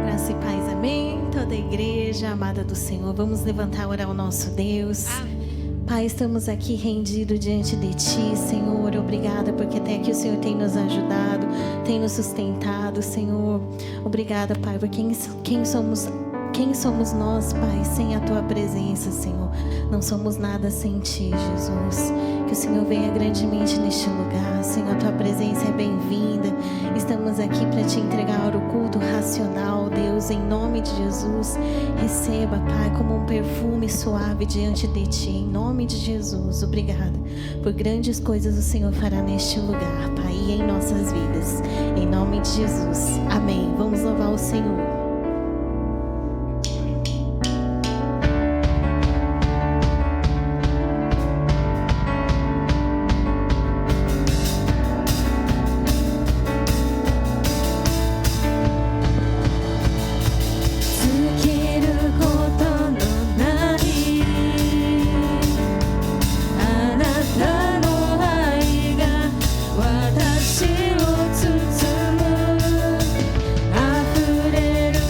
Graça e paz, amém. Toda a igreja amada do Senhor, vamos levantar e orar ao nosso Deus. Pai, estamos aqui rendidos diante de Ti, Senhor. Obrigada porque até aqui o Senhor tem nos ajudado, tem nos sustentado, Senhor. Obrigada, Pai, por quem somos nós, Pai, sem a Tua presença, Senhor? Não somos nada sem Ti, Jesus. Que o Senhor venha grandemente neste lugar, Senhor. A Tua presença é bem-vinda. Estamos aqui para Te entregar o culto racional, Deus, em nome de Jesus. Receba, Pai, como um perfume suave diante de Ti, em nome de Jesus. Obrigada por grandes coisas o Senhor fará neste lugar, Pai, e em nossas vidas. Em nome de Jesus. Amém. Vamos louvar o Senhor. Let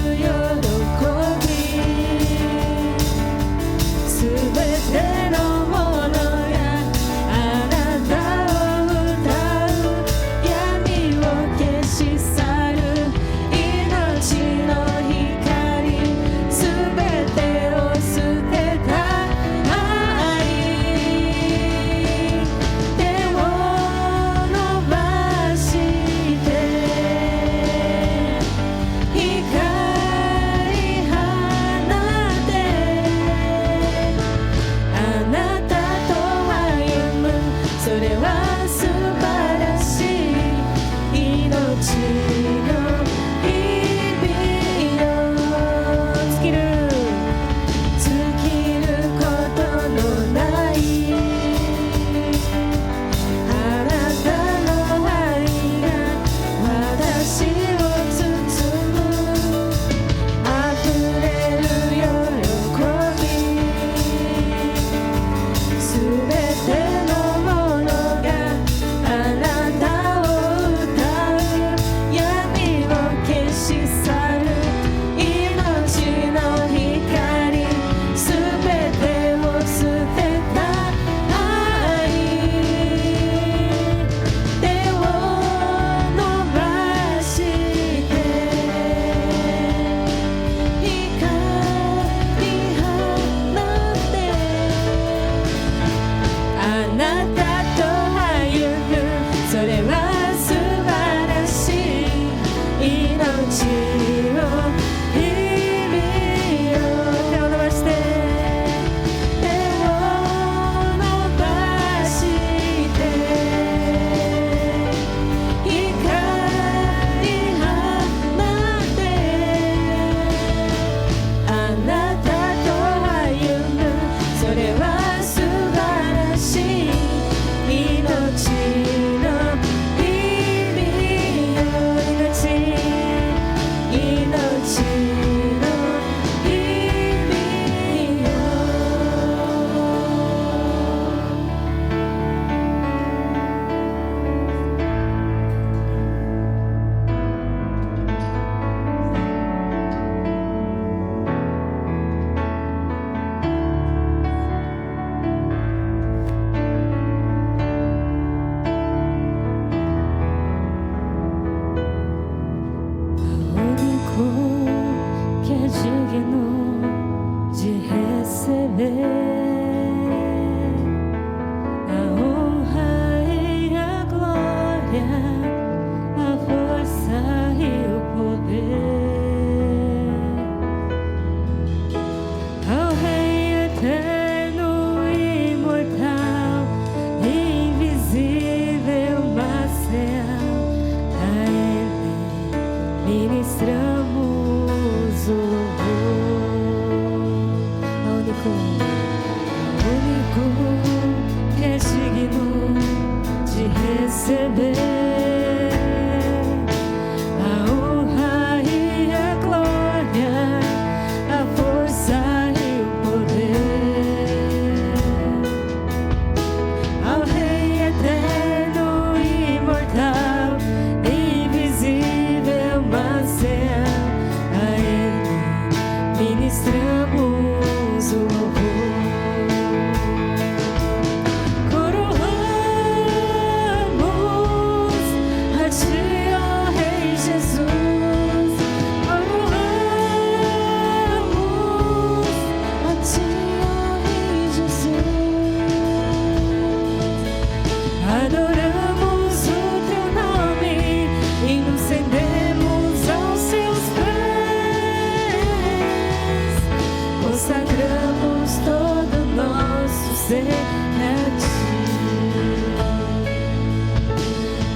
ser a ti.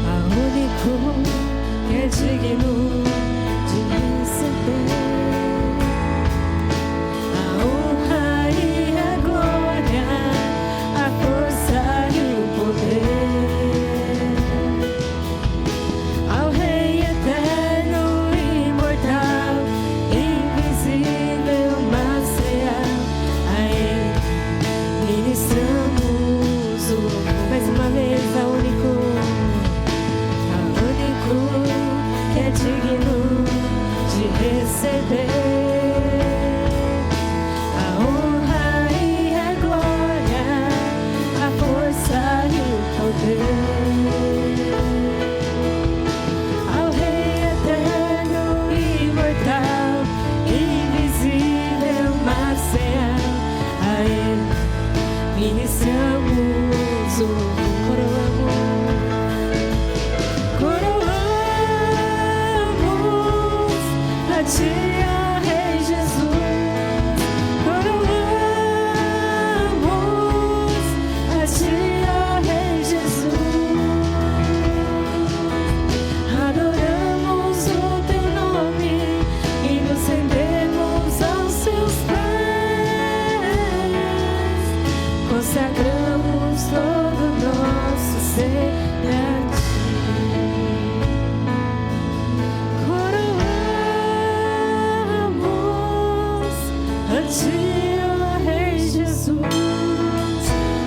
A único que é digno de receber a honra e a glória, a força e o poder. Ao Rei eterno, imortal, invisível, mas real, a Ele ministramos o louvor. Mais uma vez, a único que é digno de receber a honra e a glória, a força e o poder. Ao Rei eterno, imortal, invisível, mas real, a Ele ministramos o coroamos. A ti, ó Rei Jesus, coroamos a ti, ó Rei Jesus, adoramos o teu nome e nos rendemos aos seus pés, consagramos todo o nosso ser a ti. A ti, ó Rei Jesus,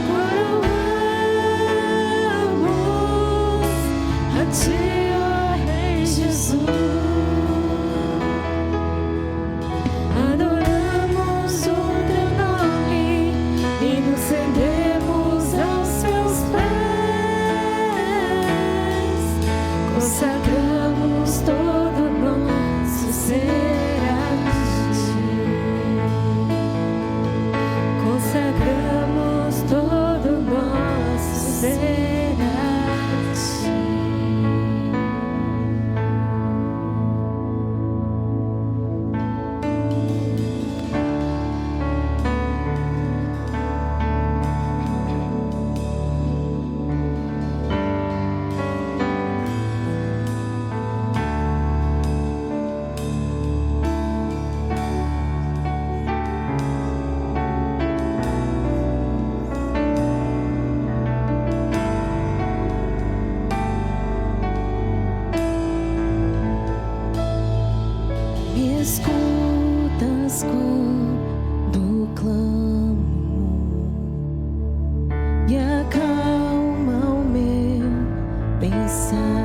coroamos a ti, ó Rei Jesus, adoramos o teu nome e nos rendemos aos seus pés, consagramos todo o nosso ser. Consagramos todo o nosso ser a ti. Me escutas quando clamo e acalma o meu pensar.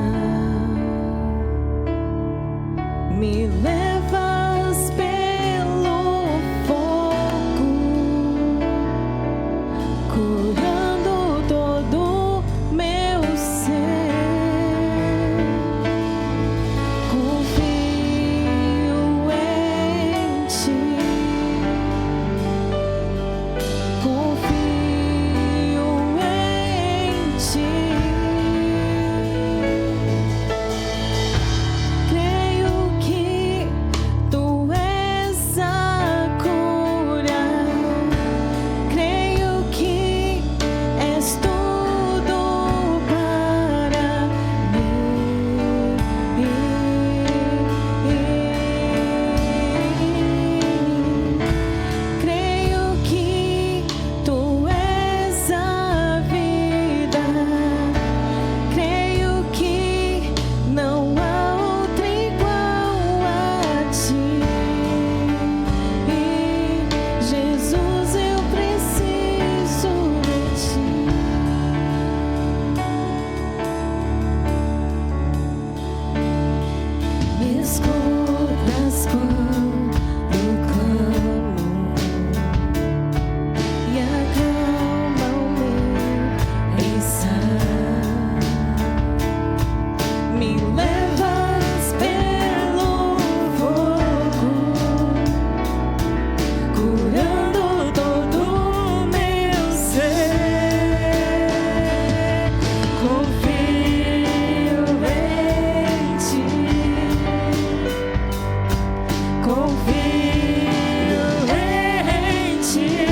Me levas pelo fogo, curando todo meu ser. confio em ti.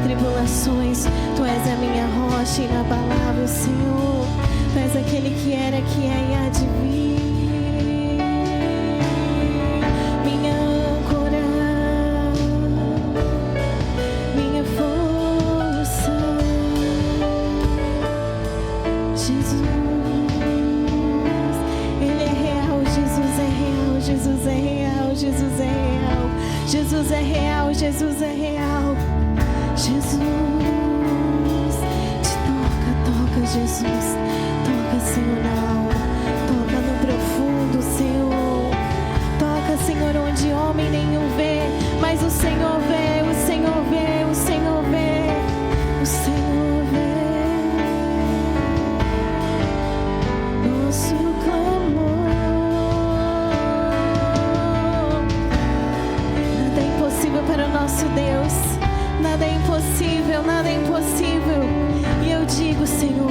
tribulações. Tu és a minha rocha inabalável, Senhor. Tu és aquele que era, que é e há de vir. Minha âncora, minha força, Jesus. Ele é real, Jesus é real, Jesus é real, Jesus é real. Jesus é real, Jesus é real. Jesus, te toca, Jesus. Toca, Senhor, na alma. Toca no profundo, Senhor. Toca, Senhor, onde homem nenhum vê, mas o Senhor vê, o Senhor vê, o Senhor vê, o Senhor vê. Nosso clamor. Nada é impossível para o nosso Deus. Nada é impossível, nada é impossível. E eu digo, Senhor,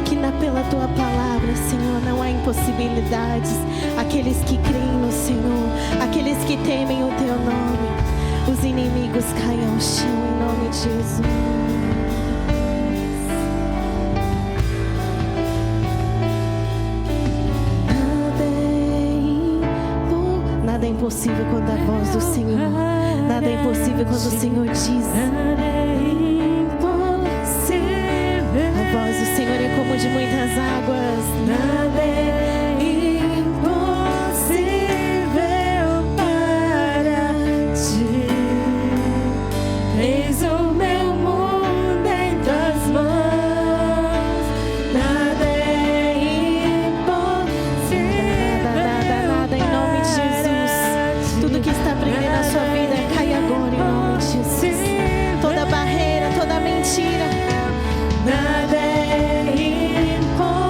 que pela Tua palavra, Senhor, não há impossibilidades. Aqueles que creem no Senhor, aqueles que temem o Teu nome, os inimigos caem ao chão em nome de Jesus. Nada é impossível quando a voz do Senhor. Nada é impossível quando o Senhor diz. A voz do Senhor é como de muitas águas. Nada é impossível para ti. Eis o meu mundo em tuas mãos. Nada é impossível. Nada em nome de Jesus. Tudo que está prendendo a sua vida cai agora em nome de Jesus. Toda barreira, toda mentira. Nada é impossível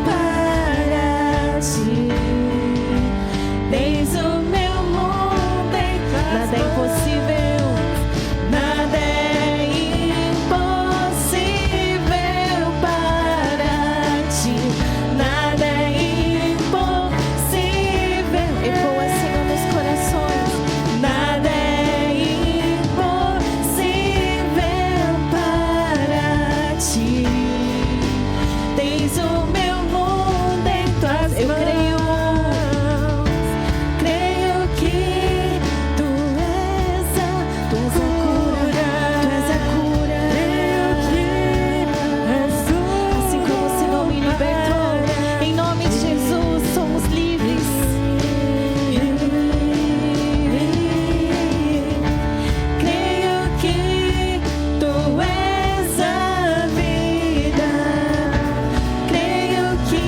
para ti. Tens o meu mundo em tuas mãos. Nada é impossível. Nada é impossível para ti. Nada é impossível. Ecoa, Senhor, nos corações. Nada é impossível para ti. Tens o meu mundo em tuas Eu mãos. Creio que tu és a cura. Tu és a cura. Creio que és tu. Assim como o Senhor me libertou, em nome de Jesus somos livres. Creio que tu és a vida. Creio que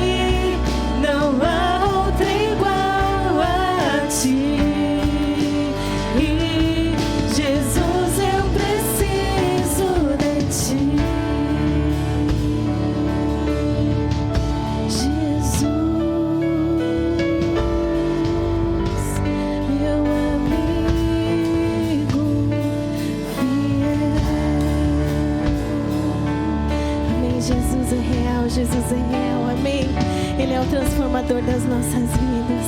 não há outro igual a ti. E Jesus, eu preciso de ti. Jesus, meu amigo fiel. Amém. Jesus é real, Jesus é real, amém. Ele é o transformador das nossas vidas.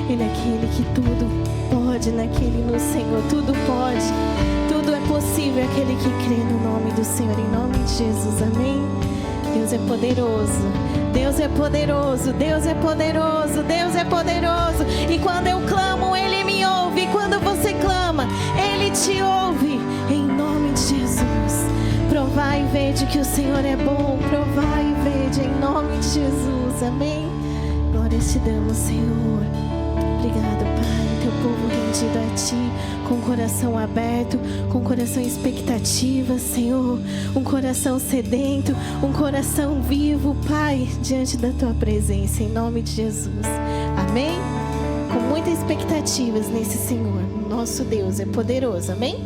Ele é aquele que tudo pode naquele no Senhor, tudo pode, tudo é possível aquele que crê no nome do Senhor, em nome de Jesus, amém. Deus é poderoso, Deus é poderoso, Deus é poderoso, Deus é poderoso. E quando eu clamo, Ele me ouve. E quando você clama, Ele te ouve. Em nome de Jesus. Provai e vede que o Senhor é bom. Provai e vede em nome de Jesus. Amém. Glória te damos, Senhor. Obrigado, Pai. Teu povo rendido a Ti, com coração aberto, com coração expectativa, Senhor. Um coração sedento, um coração vivo, Pai, diante da Tua presença, em nome de Jesus. Amém? Com muitas expectativas nesse Senhor. Nosso Deus é poderoso, amém?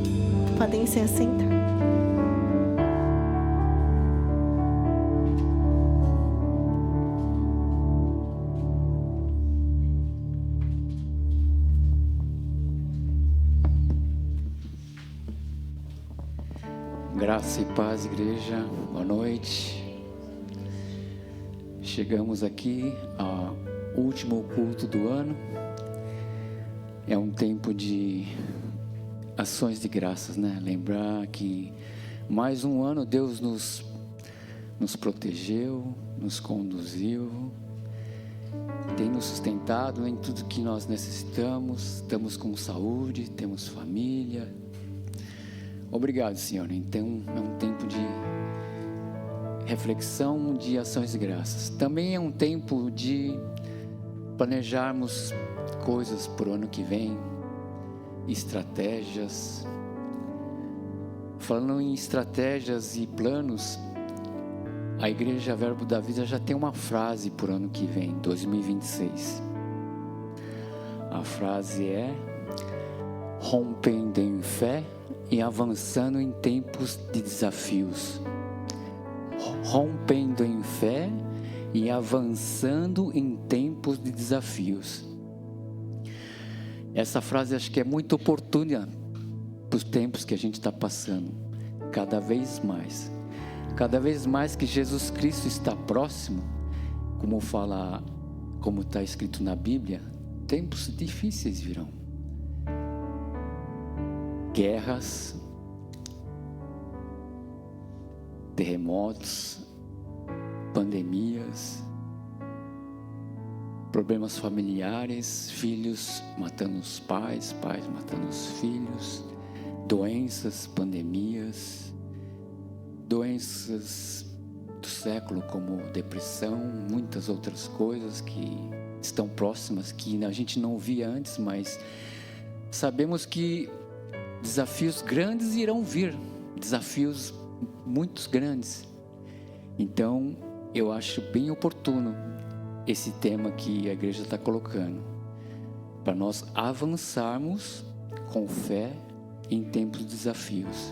Podem se assentar. Graça e paz, igreja, boa noite. Chegamos aqui ao último culto do ano. É um tempo de ações de graças, né? Lembrar que mais um ano Deus nos protegeu, nos conduziu, tem nos sustentado em tudo que nós necessitamos, estamos com saúde, temos família. Obrigado, Senhor. Então é um tempo de reflexão, de ações de graças. Também é um tempo de planejarmos coisas para o ano que vem, estratégias. Falando em estratégias e planos, a Igreja Verbo da Vida já tem uma frase para o ano que vem, 2026. A frase é: rompendo em fé e avançando em tempos de desafios. Rompendo em fé e avançando em tempos de desafios. Essa frase acho que é muito oportuna para os tempos que a gente está passando. Cada vez mais que Jesus Cristo está próximo, como está escrito na Bíblia, tempos difíceis virão. Guerras, terremotos, pandemias, problemas familiares, filhos matando os pais, pais matando os filhos, doenças, pandemias, doenças do século como depressão, muitas outras coisas que estão próximas, que a gente não via antes, mas sabemos que desafios grandes irão vir, desafios muito grandes. Então eu acho bem oportuno esse tema que a igreja está colocando, para nós avançarmos com fé em tempos de desafios.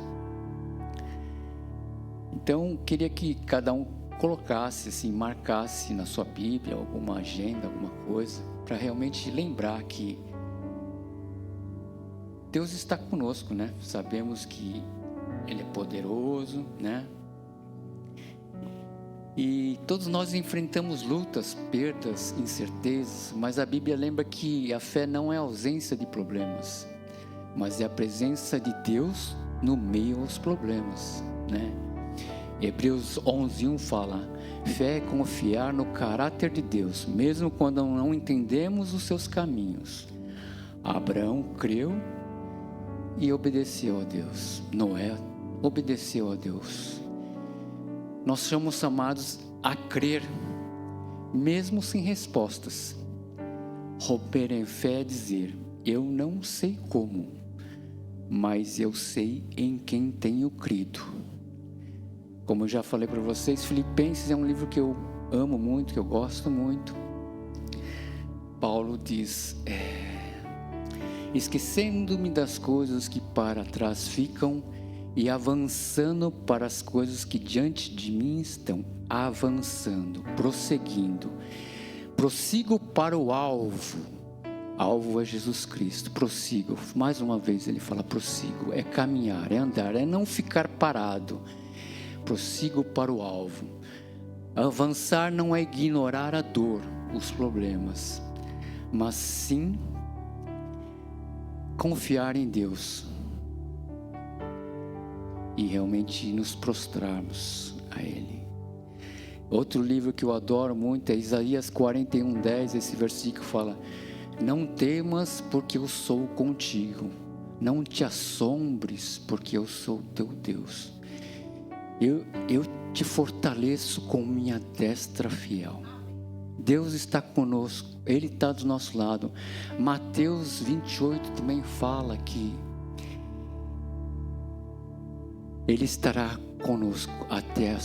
Então queria que cada um colocasse, assim, marcasse na sua Bíblia alguma agenda, alguma coisa, para realmente lembrar que Deus está conosco, né? Sabemos que Ele é poderoso, né? E todos nós enfrentamos lutas, perdas, incertezas, mas a Bíblia lembra que a fé não é a ausência de problemas, mas é a presença de Deus no meio aos problemas, né? Hebreus 11:1 fala: fé é confiar no caráter de Deus, mesmo quando não entendemos os seus caminhos. Abraão creu e obedeceu a Deus. Noé obedeceu a Deus. Nós somos chamados a crer, mesmo sem respostas. Romper em fé é dizer: eu não sei como, mas eu sei em quem tenho crido. Como eu já falei para vocês, Filipenses é um livro que eu amo muito, que eu gosto muito. Paulo diz: esquecendo-me das coisas que para trás ficam e avançando para as coisas que diante de mim estão. Avançando, prosseguindo. Prossigo para o alvo. Alvo é Jesus Cristo. Prossigo. Mais uma vez ele fala prossigo. É caminhar, é andar, é não ficar parado. Prossigo para o alvo. Avançar não é ignorar a dor, os problemas, mas sim confiar em Deus e realmente nos prostrarmos a Ele. Outro livro que eu adoro muito é Isaías 41:10. Esse versículo fala: não temas, porque eu sou contigo. Não te assombres, porque eu sou teu Deus. Eu te fortaleço com minha destra fiel. Deus está conosco, Ele está do nosso lado. Mateus 28 também fala que Ele estará conosco até a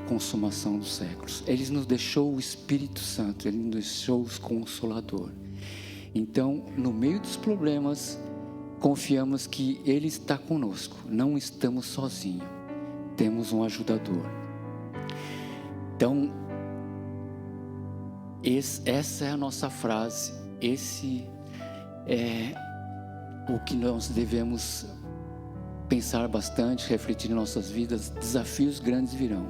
consumação dos séculos. Ele nos deixou o Espírito Santo, Ele nos deixou o Consolador. Então, no meio dos problemas, confiamos que Ele está conosco, não estamos sozinhos, temos um ajudador. Então, essa é a nossa frase, esse é o que nós devemos pensar bastante, refletir em nossas vidas. Desafios grandes virão,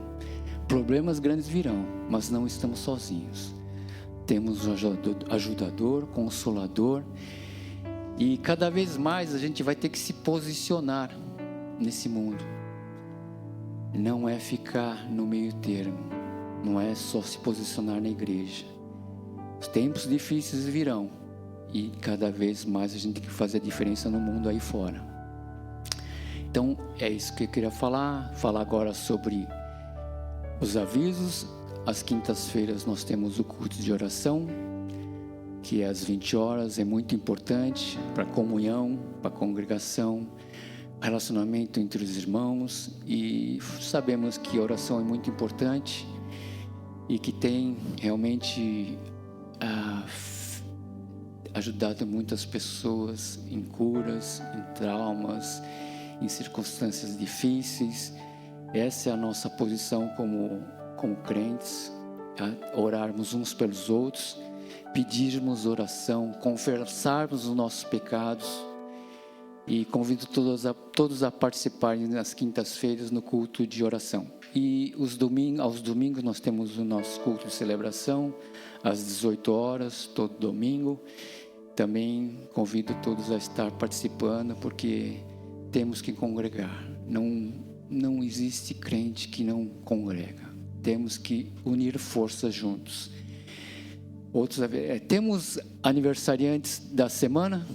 problemas grandes virão, mas não estamos sozinhos. Temos um ajudador, consolador, E cada vez mais a gente vai ter que se posicionar nesse mundo. Não é ficar no meio termo, não é só se posicionar na igreja. Os tempos difíceis virão e cada vez mais a gente tem que fazer a diferença no mundo aí fora. Então é isso que eu queria falar agora sobre os avisos. Às quintas-feiras nós temos o culto de oração, que é às 20 horas, é muito importante para a comunhão, para a congregação, relacionamento entre os irmãos, e sabemos que a oração é muito importante e que tem realmente ajudado muitas pessoas em curas, em traumas, em circunstâncias difíceis. Essa é a nossa posição como crentes, orarmos uns pelos outros, pedirmos oração, confessarmos os nossos pecados. E convido todos a participarem nas quintas-feiras no culto de oração. E aos domingos nós temos o nosso culto de celebração, às 18 horas, todo domingo. Também convido todos a estar participando, porque temos que congregar. Não existe crente que não congrega. Temos que unir forças juntos. Temos aniversariantes da semana?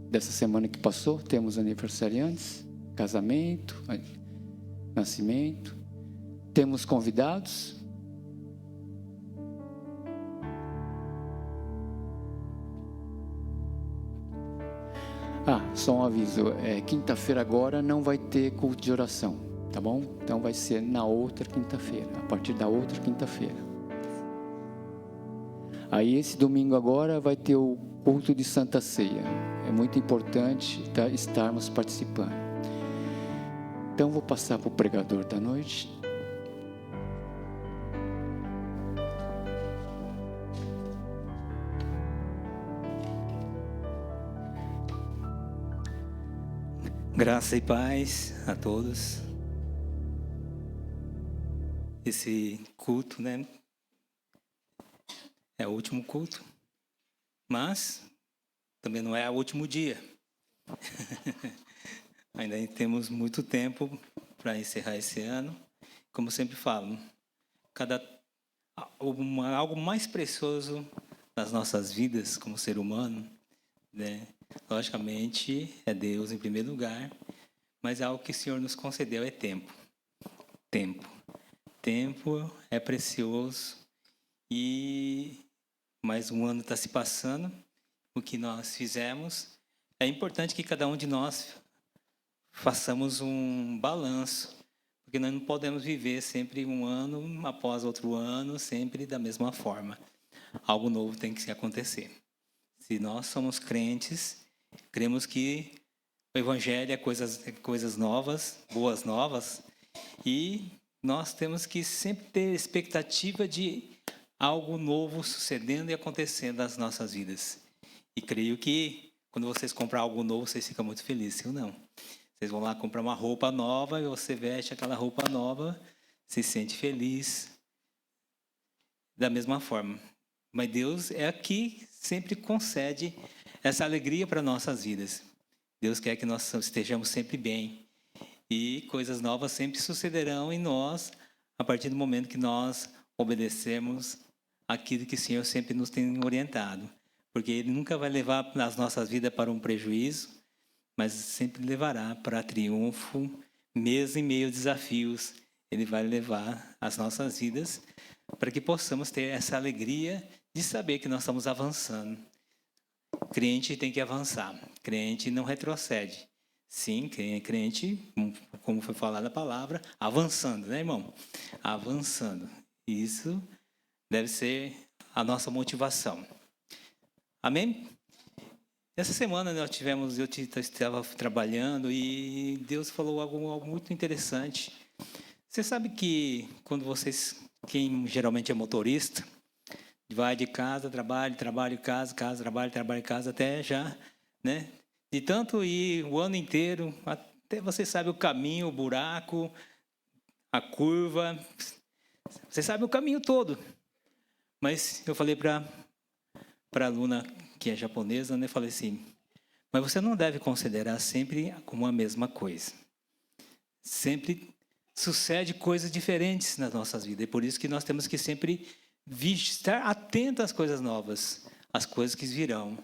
Dessa semana que passou, temos aniversariantes, casamento, nascimento. Temos convidados. Só um aviso, quinta-feira agora não vai ter culto de oração, tá bom? Então vai ser na outra quinta-feira, a partir da outra quinta-feira. Aí esse domingo agora vai ter o culto de Santa Ceia. É muito importante estarmos participando. Então vou passar para o pregador da noite. Graça e paz a todos. Esse culto, né? É o último culto, mas também não é o último dia. Ainda temos muito tempo para encerrar esse ano. Como sempre falo, algo mais precioso nas nossas vidas como ser humano, né? Logicamente é Deus em primeiro lugar, mas algo que o Senhor nos concedeu é tempo. Tempo é precioso e mais um ano está se passando. O que nós fizemos, é importante que cada um de nós façamos um balanço, porque nós não podemos viver sempre um ano após outro ano, sempre da mesma forma. Algo novo tem que acontecer. Se nós somos crentes, cremos que o Evangelho é coisas novas, boas novas, e nós temos que sempre ter expectativa de algo novo sucedendo e acontecendo nas nossas vidas. E creio que quando vocês comprar algo novo, vocês ficam muito felizes, ou não? Vocês vão lá comprar uma roupa nova e você veste aquela roupa nova, se sente feliz da mesma forma. Mas Deus é que sempre concede essa alegria para nossas vidas. Deus quer que nós estejamos sempre bem. E coisas novas sempre sucederão em nós a partir do momento que nós obedecemos aquilo que o Senhor sempre nos tem orientado. Porque Ele nunca vai levar as nossas vidas para um prejuízo, mas sempre levará para triunfo, mesmo em meio a desafios. Ele vai levar as nossas vidas para que possamos ter essa alegria de saber que nós estamos avançando. Crente tem que avançar, crente não retrocede. Sim, crente, como foi falado a palavra, avançando, né, irmão? Avançando. Isso deve ser a nossa motivação. Amém? Essa semana eu estava trabalhando e Deus falou algo muito interessante. Você sabe que quando quem geralmente é motorista, vai de casa, trabalho, casa, trabalho, casa, até já, né? De tanto ir o ano inteiro, até você sabe o caminho, o buraco, a curva, você sabe o caminho todo. Mas eu falei para a aluna que é japonesa, né, falei assim: mas você não deve considerar sempre como a mesma coisa. Sempre sucede coisas diferentes nas nossas vidas. E por isso que nós temos que sempre estar atento às coisas novas, às coisas que virão.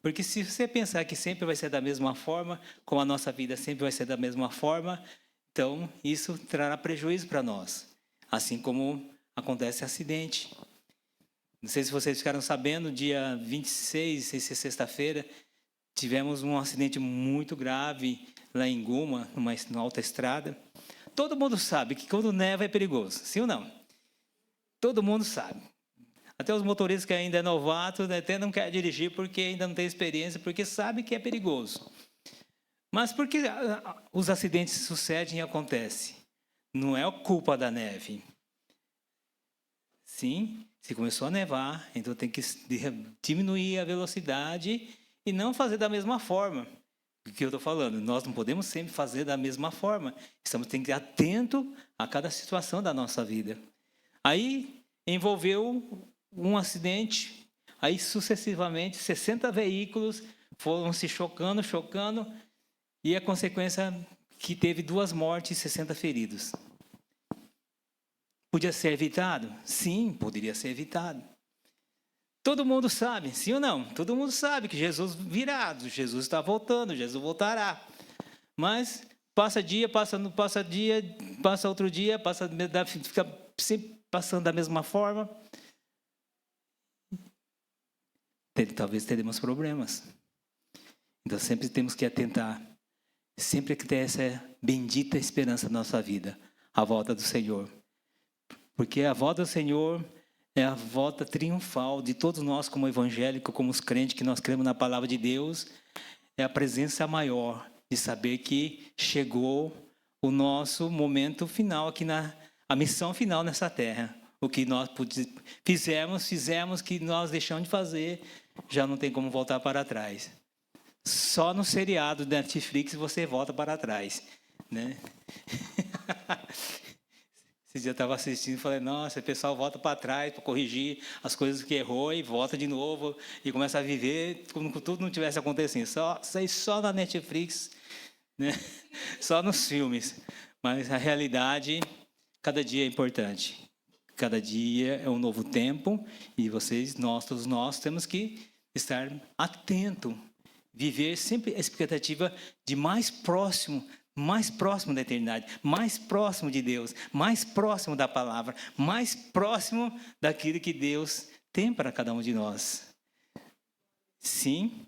Porque se você pensar que sempre vai ser da mesma forma, como a nossa vida sempre vai ser da mesma forma, então isso trará prejuízo para nós. Assim como acontece acidente. Não sei se vocês ficaram sabendo, dia 26, essa sexta-feira, tivemos um acidente muito grave lá em Guma, numa alta estrada. Todo mundo sabe que quando neva é perigoso, sim ou não? Todo mundo sabe. Até os motoristas que ainda é novato, né, até não quer dirigir porque ainda não tem experiência, porque sabe que é perigoso. Mas por que os acidentes sucedem e acontecem? Não é culpa da neve. Sim, se começou a nevar, então tem que diminuir a velocidade e não fazer da mesma forma. O que eu estou falando? Nós não podemos sempre fazer da mesma forma. Tem que estar atento a cada situação da nossa vida. Aí envolveu um acidente, aí sucessivamente 60 veículos foram se chocando, e a consequência que teve 2 mortes e 60 feridos. Podia ser evitado? Sim, poderia ser evitado. Todo mundo sabe, sim ou não? Todo mundo sabe que Jesus virá, Jesus está voltando, Jesus voltará. Mas passa dia, passa outro dia, fica sempre passando da mesma forma. Talvez teremos problemas. Então sempre temos que atentar, sempre que ter essa bendita esperança na nossa vida, a volta do Senhor. Porque a volta do Senhor é a volta triunfal de todos nós como evangélicos, como os crentes que nós cremos na palavra de Deus. É a presença maior de saber que chegou o nosso momento final aqui, a missão final nessa terra. O que nós fizemos, que nós deixamos de fazer, já não tem como voltar para trás. Só no seriado da Netflix você volta para trás, né? Esse dia eu estava assistindo e falei, nossa, o pessoal volta para trás para corrigir as coisas que errou e volta de novo e começa a viver como se tudo não tivesse acontecendo. Só na Netflix, né? Só nos filmes. Mas a realidade, cada dia é importante. Cada dia é um novo tempo e todos nós temos que estar atento, viver sempre a expectativa de mais próximo da eternidade, mais próximo de Deus, mais próximo da palavra, mais próximo daquilo que Deus tem para cada um de nós. Sim,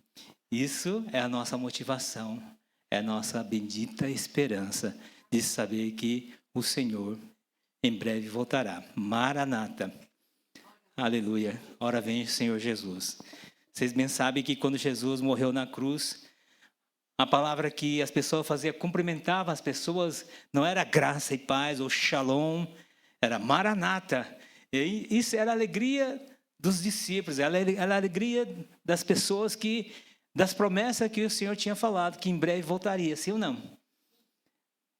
isso é a nossa motivação, é a nossa bendita esperança de saber que o Senhor em breve voltará. Maranata. Aleluia. Ora vem o Senhor Jesus. Vocês bem sabem que quando Jesus morreu na cruz, a palavra que as pessoas faziam, cumprimentava as pessoas, não era graça e paz ou shalom, era maranata. E isso era a alegria dos discípulos, era a alegria das pessoas das promessas que o Senhor tinha falado, que em breve voltaria, sim ou não?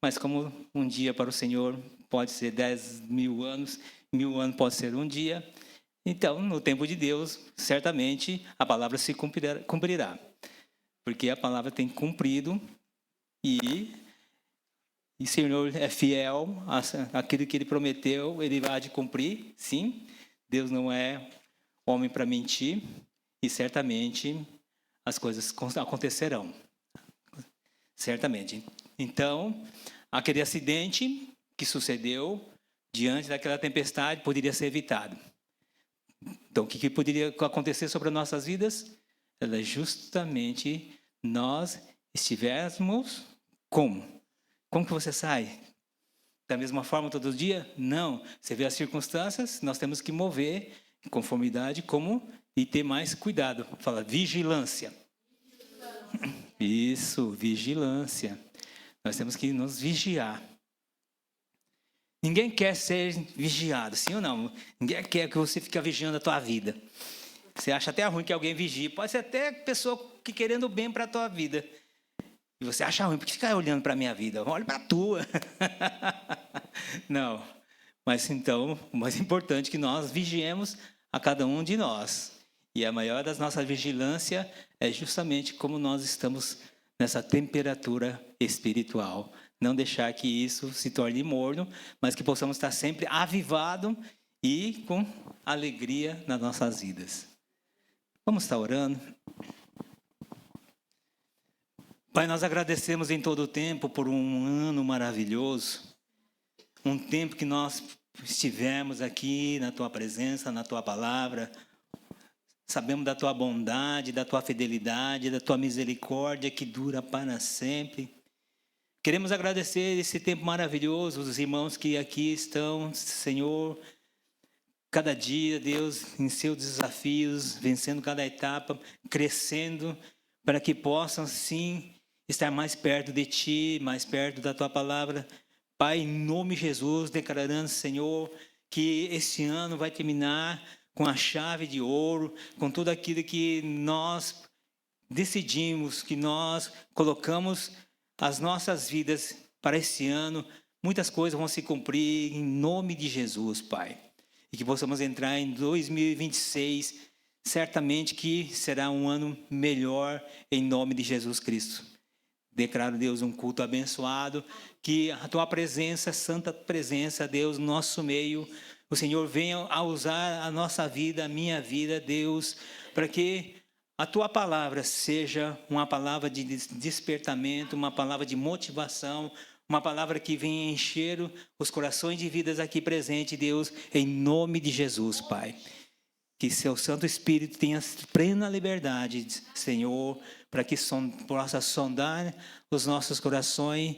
Mas como um dia para o Senhor pode ser 10.000 anos, 1.000 anos pode ser um dia, então, no tempo de Deus, certamente a palavra se cumprirá. Porque a palavra tem cumprido e o Senhor é fiel àquilo que Ele prometeu, Ele vai de cumprir, sim. Deus não é homem para mentir e certamente as coisas acontecerão. Certamente. Então, aquele acidente que sucedeu diante daquela tempestade poderia ser evitado. Então, o que poderia acontecer sobre as nossas vidas? É justamente nós estivéssemos como? Como que você sai? Da mesma forma todo dia? Não. Você vê as circunstâncias, nós temos que mover em conformidade e ter mais cuidado. Fala, vigilância. Isso, vigilância. Nós temos que nos vigiar. Ninguém quer ser vigiado, sim ou não? Ninguém quer que você fique vigiando a tua vida. Você acha até ruim que alguém vigie. Pode ser até pessoa que querendo bem para a tua vida. E você acha ruim, porque fica olhando para a minha vida? Olha para a tua. Não. Mas então, o mais importante é que nós vigiemos a cada um de nós. E a maior das nossas vigilância é justamente como nós estamos nessa temperatura espiritual. Não deixar que isso se torne morno, mas que possamos estar sempre avivados e com alegria nas nossas vidas. Vamos estar orando. Pai, nós agradecemos em todo o tempo por um ano maravilhoso, um tempo que nós estivemos aqui na Tua presença, na Tua palavra. Sabemos da Tua bondade, da Tua fidelidade, da Tua misericórdia que dura para sempre. Queremos agradecer esse tempo maravilhoso, os irmãos que aqui estão, Senhor, cada dia, Deus, em seus desafios, vencendo cada etapa, crescendo, para que possam, sim, estar mais perto de Ti, mais perto da Tua palavra. Pai, em nome de Jesus, declarando, Senhor, que esse ano vai terminar com a chave de ouro, com tudo aquilo que nós decidimos, que nós colocamos as nossas vidas para esse ano. Muitas coisas vão se cumprir em nome de Jesus, Pai. E que possamos entrar em 2026, certamente que será um ano melhor em nome de Jesus Cristo. Declaro, Deus, um culto abençoado, que a Tua presença, santa presença, Deus, no nosso meio, o Senhor venha a usar a nossa vida, a minha vida, Deus, para que a Tua palavra seja uma palavra de despertamento, uma palavra de motivação, uma palavra que venha encher os corações de vidas aqui presentes, Deus, em nome de Jesus, Pai. Que Seu Santo Espírito tenha plena liberdade, Senhor, para que possa sondar os nossos corações.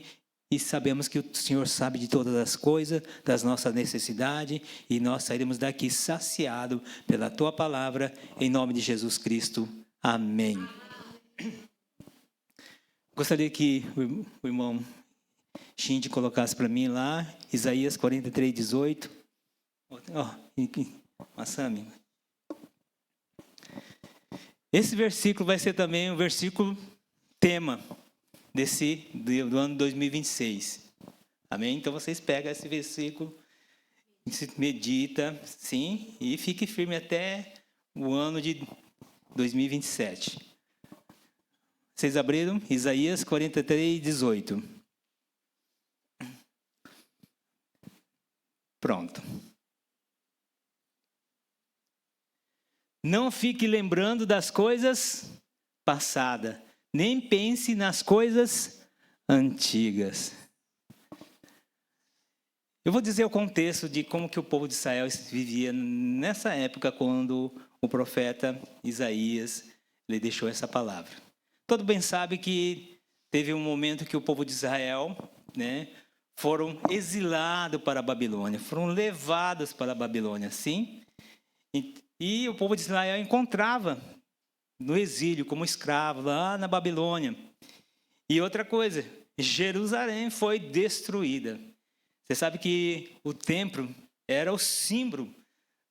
E sabemos que o Senhor sabe de todas as coisas, das nossas necessidades, e nós sairemos daqui saciados pela Tua palavra, em nome de Jesus Cristo. Amém. Gostaria que o irmão Shindy colocasse para mim lá, Isaías 43, 18. Massami. Esse versículo vai ser também um versículo tema do ano 2026. Amém? Então vocês pegam esse versículo, medita, sim, e fique firme até o ano de 2027. Vocês abriram? Isaías 43, 18. Pronto. Não fique lembrando das coisas passadas, nem pense nas coisas antigas. Eu vou dizer o contexto de como que o povo de Israel vivia nessa época, quando o profeta Isaías ele deixou essa palavra. Todo bem sabe que teve um momento que o povo de Israel, foram exilados para a Babilônia, foram levados para a Babilônia, sim. E o povo de Israel encontrava no exílio como escravo lá na Babilônia. E outra coisa, Jerusalém foi destruída. Você sabe que o templo era o símbolo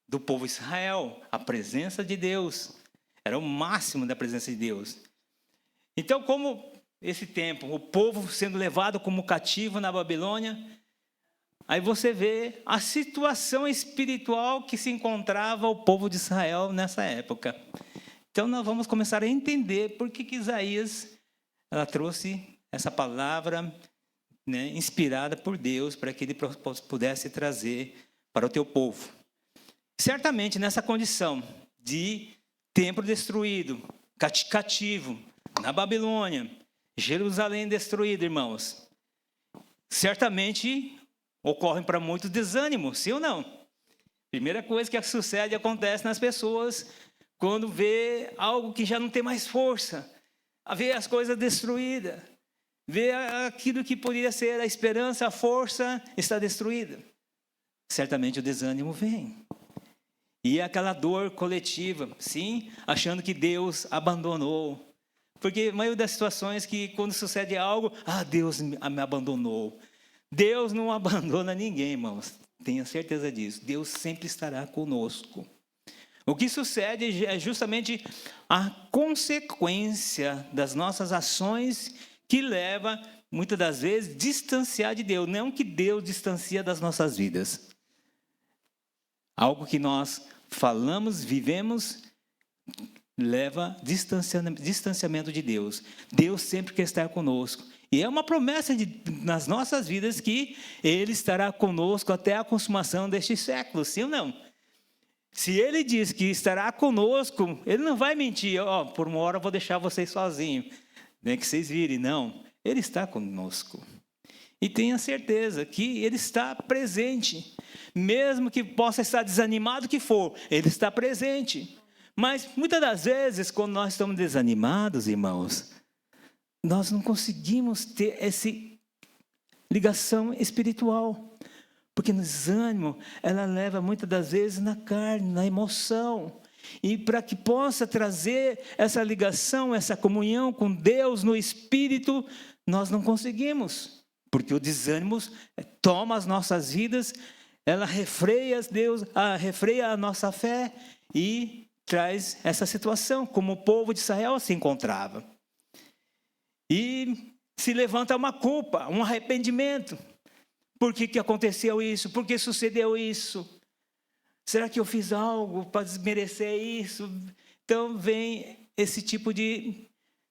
do povo de Israel, a presença de Deus. Era o máximo da presença de Deus. Então, como esse tempo, o povo sendo levado como cativo na Babilônia, aí você vê a situação espiritual que se encontrava o povo de Israel nessa época. Então, nós vamos começar a entender por que Isaías ela trouxe essa palavra inspirada por Deus para que ele pudesse trazer para o teu povo. Certamente, nessa condição de templo destruído, cativo, na Babilônia, Jerusalém destruída, irmãos, certamente ocorrem para muitos desânimo, sim ou não? Primeira coisa que sucede, acontece nas pessoas quando vê algo que já não tem mais força, a ver as coisas destruídas, ver aquilo que poderia ser a esperança, a força está destruída. Certamente o desânimo vem. E aquela dor coletiva, sim, achando que Deus abandonou. Porque a maioria das situações que quando sucede algo, Deus me abandonou. Deus não abandona ninguém, irmãos. Tenha certeza disso. Deus sempre estará conosco. O que sucede é justamente a consequência das nossas ações que leva, muitas das vezes, a distanciar de Deus. Não que Deus distancia das nossas vidas. Algo que nós falamos, vivemos, leva distanciamento de Deus. Deus sempre quer estar conosco. E é uma promessa nas nossas vidas que Ele estará conosco até a consumação deste século, sim ou não? Se Ele diz que estará conosco, Ele não vai mentir. Por uma hora eu vou deixar vocês sozinhos, nem que vocês virem. Não, Ele está conosco. E tenha certeza que Ele está presente. Mesmo que possa estar desanimado que for, Ele está presente. Mas muitas das vezes, quando nós estamos desanimados, irmãos, nós não conseguimos ter essa ligação espiritual. Porque no desânimo, ela leva muitas das vezes na carne, na emoção. E para que possa trazer essa ligação, essa comunhão com Deus no Espírito, nós não conseguimos. Porque o desânimo toma as nossas vidas, ela refreia a nossa fé e traz essa situação, como o povo de Israel se encontrava. E se levanta uma culpa, um arrependimento. Por que aconteceu isso? Por que sucedeu isso? Será que eu fiz algo para desmerecer isso? Então vem esse tipo de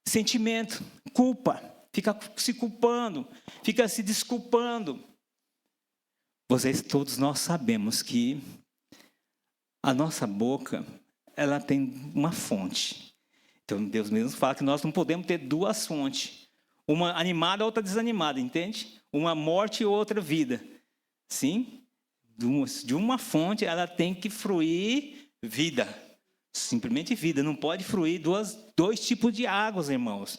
sentimento, culpa. Fica se culpando, fica se desculpando. Todos nós sabemos que a nossa boca, ela tem uma fonte. Então Deus mesmo fala que nós não podemos ter duas fontes. Uma animada, outra desanimada, entende? Uma morte e outra vida. Sim? De uma fonte, ela tem que fluir vida. Simplesmente vida. Não pode fluir dois tipos de águas, irmãos.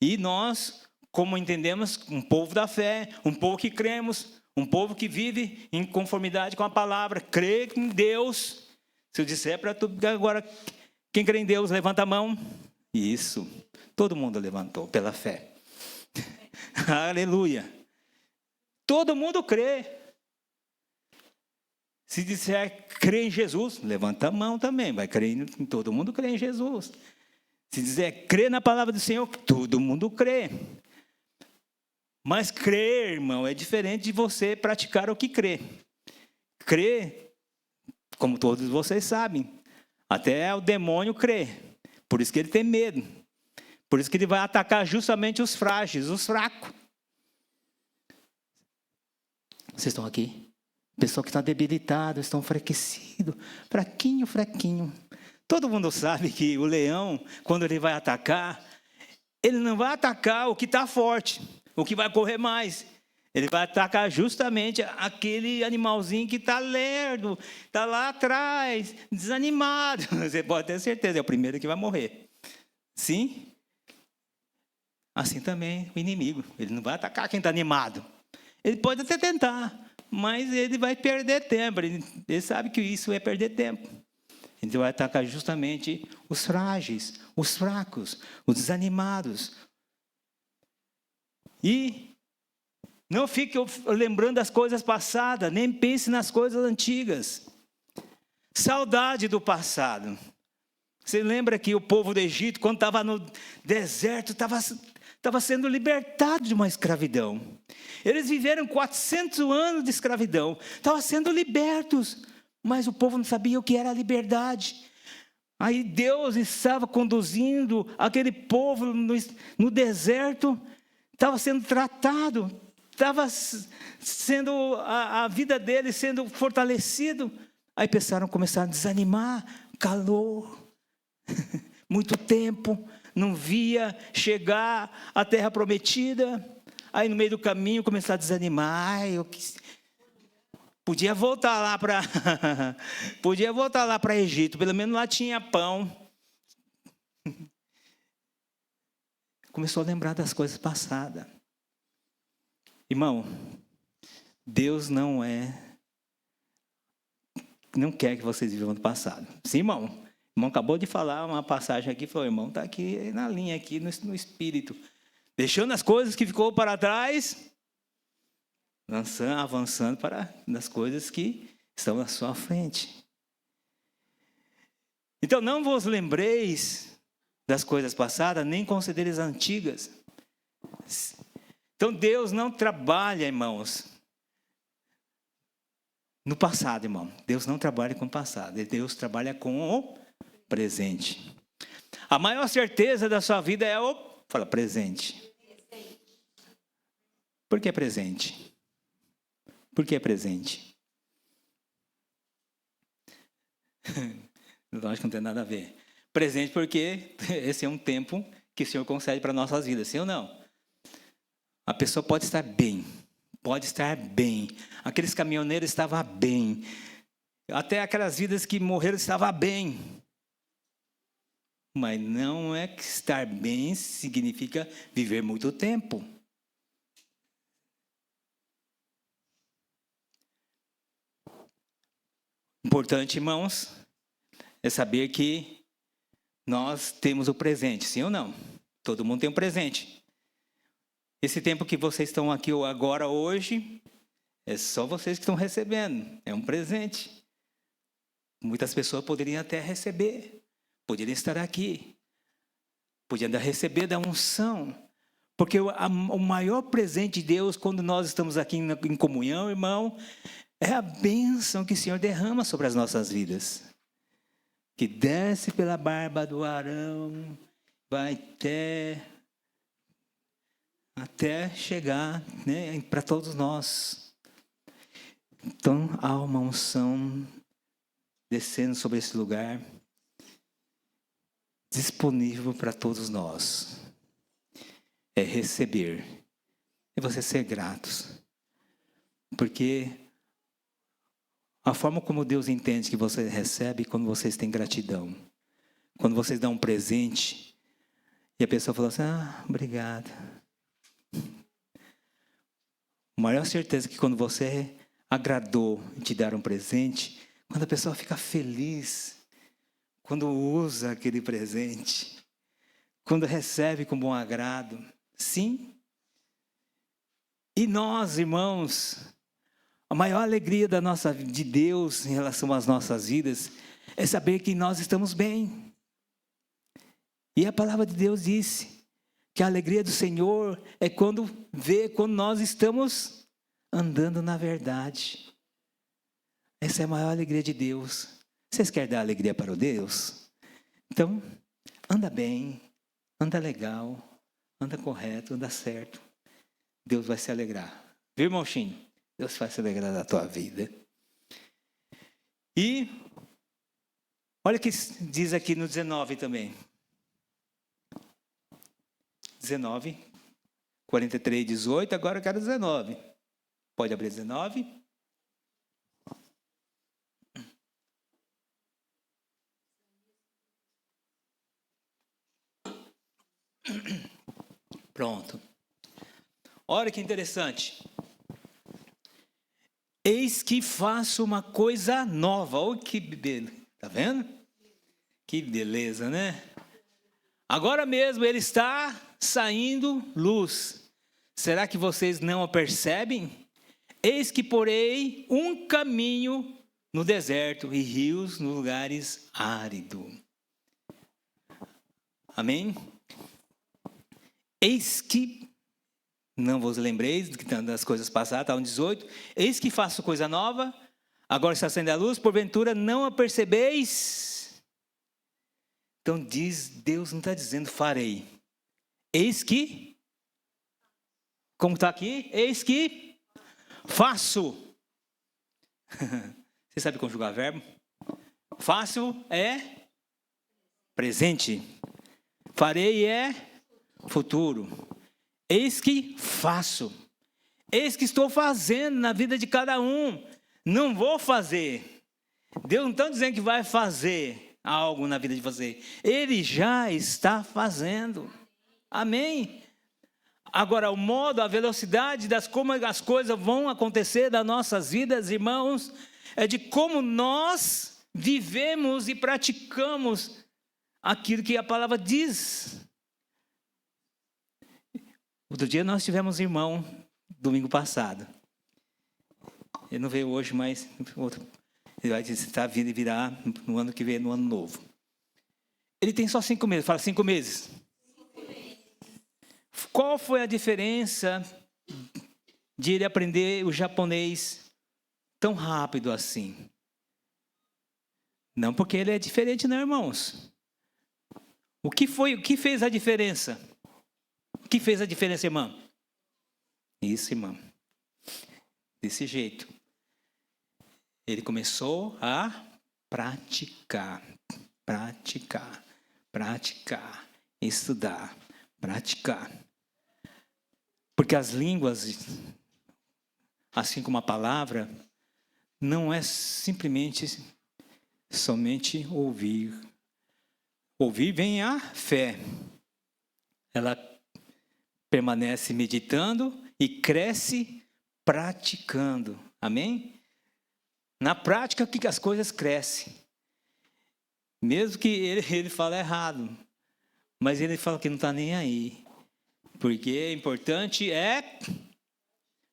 E nós, como entendemos, um povo da fé, um povo que cremos, um povo que vive em conformidade com a palavra, crê em Deus. Se eu disser para tu agora, quem crê em Deus, levanta a mão. Isso. Todo mundo levantou pela fé. Aleluia. Todo mundo crê. Se disser crê em Jesus, levanta a mão também. Vai crer em todo mundo crê em Jesus. Se dizer crê na palavra do Senhor, todo mundo crê. Mas crer, irmão, é diferente de você praticar o que crê. Crer, como todos vocês sabem, até o demônio crê. Por isso que ele tem medo. Por isso que ele vai atacar justamente os frágeis, os fracos. Vocês estão aqui? Pessoal que está debilitado, estão enfraquecidos. Fraquinho. Todo mundo sabe que o leão, quando ele vai atacar, ele não vai atacar o que está forte, o que vai correr mais. Ele vai atacar justamente aquele animalzinho que está lerdo, está lá atrás, desanimado. Você pode ter certeza, é o primeiro que vai morrer. Sim? Assim também o inimigo. Ele não vai atacar quem está animado. Ele pode até tentar, mas ele vai perder tempo. Ele sabe que isso é perder tempo. Ele vai atacar justamente os frágeis, os fracos, os desanimados. E não fique lembrando das coisas passadas, nem pense nas coisas antigas. Saudade do passado. Você lembra que o povo do Egito, quando estava no deserto, estava sendo libertado de uma escravidão. Eles viveram 400 anos de escravidão, estavam sendo libertos, mas o povo não sabia o que era a liberdade. Aí Deus estava conduzindo aquele povo no deserto, estava sendo tratado, estava sendo a vida deles sendo fortalecido. Aí começaram a desanimar, calor, muito tempo, não via chegar à terra prometida. Aí no meio do caminho começaram a desanimar. Podia voltar lá para Egito, pelo menos lá tinha pão. Começou a lembrar das coisas passadas. Irmão, Deus não quer que vocês vivam no passado. Sim, irmão. O irmão acabou de falar uma passagem aqui, falou, irmão, está aqui na linha, aqui no Espírito. Deixando as coisas que ficou para trás, avançando para as coisas que estão à sua frente. Então, não vos lembreis das coisas passadas, nem considereis as antigas. Então, Deus não trabalha, irmãos, no passado, irmão. Deus não trabalha com o passado. Deus trabalha com o presente. A maior certeza da sua vida é o... Fala, presente. Por que presente? Por que presente? Lógico que não tem nada a ver. Presente porque esse é um tempo que o Senhor concede para nossas vidas, sim ou não? A pessoa pode estar bem. Pode estar bem. Aqueles caminhoneiros estavam bem. Até aquelas vidas que morreram estavam bem. Mas não é que estar bem significa viver muito tempo. Importante, irmãos, é saber que nós temos o presente, sim ou não? Todo mundo tem um presente. Esse tempo que vocês estão aqui agora, hoje, é só vocês que estão recebendo. É um presente. Muitas pessoas poderiam até receber. Poderiam estar aqui. Podiam receber da unção. Porque o maior presente de Deus, quando nós estamos aqui em comunhão, irmão, é a bênção que o Senhor derrama sobre as nossas vidas. Que desce pela barba do Arão, vai até chegar, né, para todos nós. Então, há uma unção descendo sobre esse lugar, disponível para todos nós. É receber, é você ser gratos. Porque a forma como Deus entende que você recebe quando vocês têm gratidão. Quando vocês dão um presente e a pessoa fala assim, obrigado. A maior certeza é que quando você agradou em te dar um presente, quando a pessoa fica feliz, quando usa aquele presente, quando recebe com bom agrado, sim. E nós, irmãos, a maior alegria de Deus em relação às nossas vidas é saber que nós estamos bem. E a palavra de Deus disse que a alegria do Senhor é quando nós estamos andando na verdade. Essa é a maior alegria de Deus. Vocês querem dar alegria para o Deus? Então, anda bem, anda legal, anda correto, anda certo. Deus vai se alegrar. Viu, irmão Chinho? Deus vai se alegrar da tua vida. E olha o que diz aqui no 19 também. 19, 43, 18, agora eu quero 19. Pode abrir 19. Pronto. Olha que interessante. Eis que faço uma coisa nova. Olha que beleza. Está vendo? Que beleza, né? Agora mesmo ele está saindo luz. Será que vocês não o percebem? Eis que porei um caminho no deserto e rios nos lugares áridos. Amém? Eis que, não vos lembreis das coisas passadas, está no 18. Eis que faço coisa nova, agora está saindo a luz, porventura não a percebeis? Então Deus não está dizendo farei. Eis que, como está aqui, eis que faço. Você sabe conjugar verbo? Faço é presente. Farei é futuro. Eis que faço. Eis que estou fazendo na vida de cada um. Não vou fazer. Deus não está dizendo que vai fazer algo na vida de você. Ele já está fazendo. Amém? Agora, o modo, a velocidade das como as coisas vão acontecer nas nossas vidas, irmãos, é de como nós vivemos e praticamos aquilo que a palavra diz. Outro dia nós tivemos um irmão, domingo passado. Ele não veio hoje, mas ele vai estar vindo e virá no ano que vem, no ano novo. Ele tem só 5 meses, fala 5 meses. Qual foi a diferença de ele aprender o japonês tão rápido assim? Não porque ele é diferente, não, irmãos. O que fez a diferença? O que fez a diferença, irmã? Isso, irmã. Desse jeito. Ele começou a praticar, estudar, praticar. Porque as línguas, assim como a palavra, não é simplesmente somente ouvir. Ouvir vem a fé. Ela permanece meditando e cresce praticando. Amém? Na prática que as coisas crescem. Mesmo que ele fale errado. Mas ele fala que não está nem aí. Porque o importante é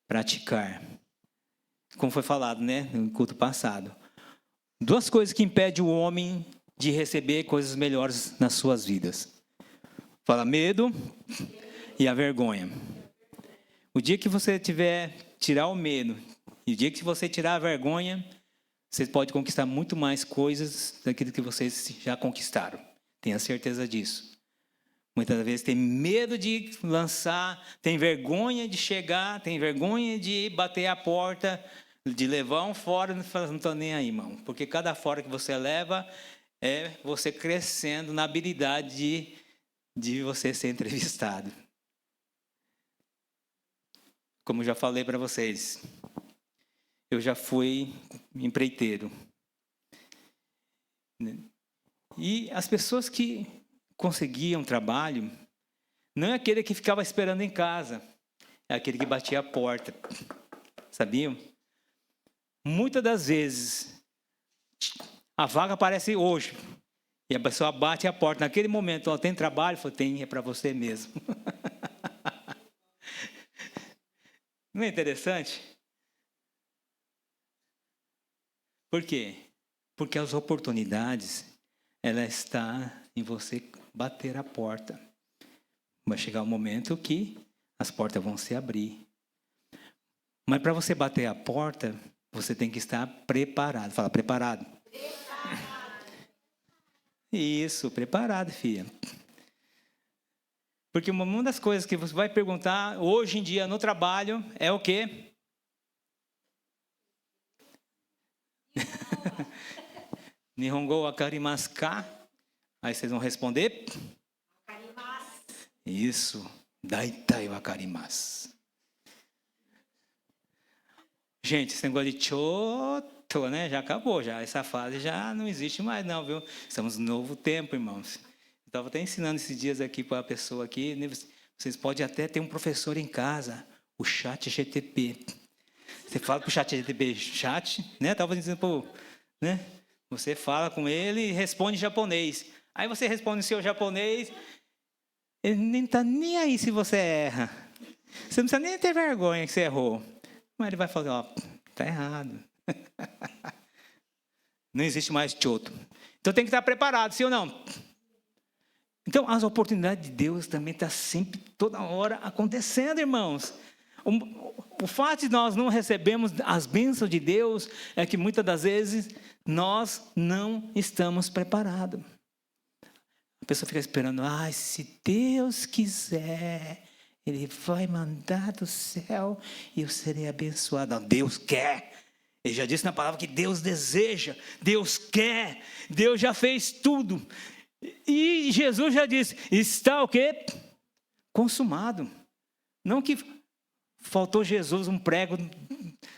praticar. Como foi falado, né? No culto passado. 2 coisas que impedem o homem de receber coisas melhores nas suas vidas. Fala medo e a vergonha. O dia que você tirar o medo, e o dia que você tirar a vergonha, você pode conquistar muito mais coisas daquilo que vocês já conquistaram. Tenha certeza disso. Muitas vezes tem medo de lançar, tem vergonha de chegar, tem vergonha de bater a porta, de levar um fora, não estou nem aí, irmão. Porque cada fora que você leva é você crescendo na habilidade de você ser entrevistado. Como eu já falei para vocês, eu já fui empreiteiro. E as pessoas que conseguiam trabalho, não é aquele que ficava esperando em casa, é aquele que batia a porta. Sabiam? Muitas das vezes, a vaga aparece hoje, e a pessoa bate a porta. Naquele momento, ela tem trabalho? Falo, tem, é para você mesmo. Não é interessante? Por quê? Porque as oportunidades, ela está em você bater a porta. Vai chegar um momento que as portas vão se abrir. Mas para você bater a porta, você tem que estar preparado. Fala, preparado. Isso, preparado, filha. Porque uma das coisas que você vai perguntar hoje em dia no trabalho é o quê? Nihongo wakarimasu ka? Aí vocês vão responder? Isso. Daitai wakarimasu. Gente, esse negócio de choto, né? Já acabou, já. Essa fase já não existe mais, não, viu? Estamos no novo tempo, irmãos. Eu estava até ensinando esses dias aqui para a pessoa aqui. Né? Vocês podem até ter um professor em casa, o ChatGPT. Você fala para o ChatGPT, né? Estava dizendo para né? Você fala com ele e responde em japonês. Aí você responde em seu japonês, ele nem está nem aí se você erra. Você não precisa nem ter vergonha que você errou. Mas ele vai falar, ó, está errado. Não existe mais choto. Então tem que estar preparado, sim ou não? Então as oportunidades de Deus também estão sempre, toda hora acontecendo, irmãos. O fato de nós não recebemos as bênçãos de Deus é que muitas das vezes nós não estamos preparados. A pessoa fica esperando, se Deus quiser, Ele vai mandar do céu e eu serei abençoado. Não, Deus quer. Ele já disse na palavra que Deus deseja, Deus quer, Deus já fez tudo. E Jesus já disse, está o quê? Consumado. Não que faltou Jesus um prego,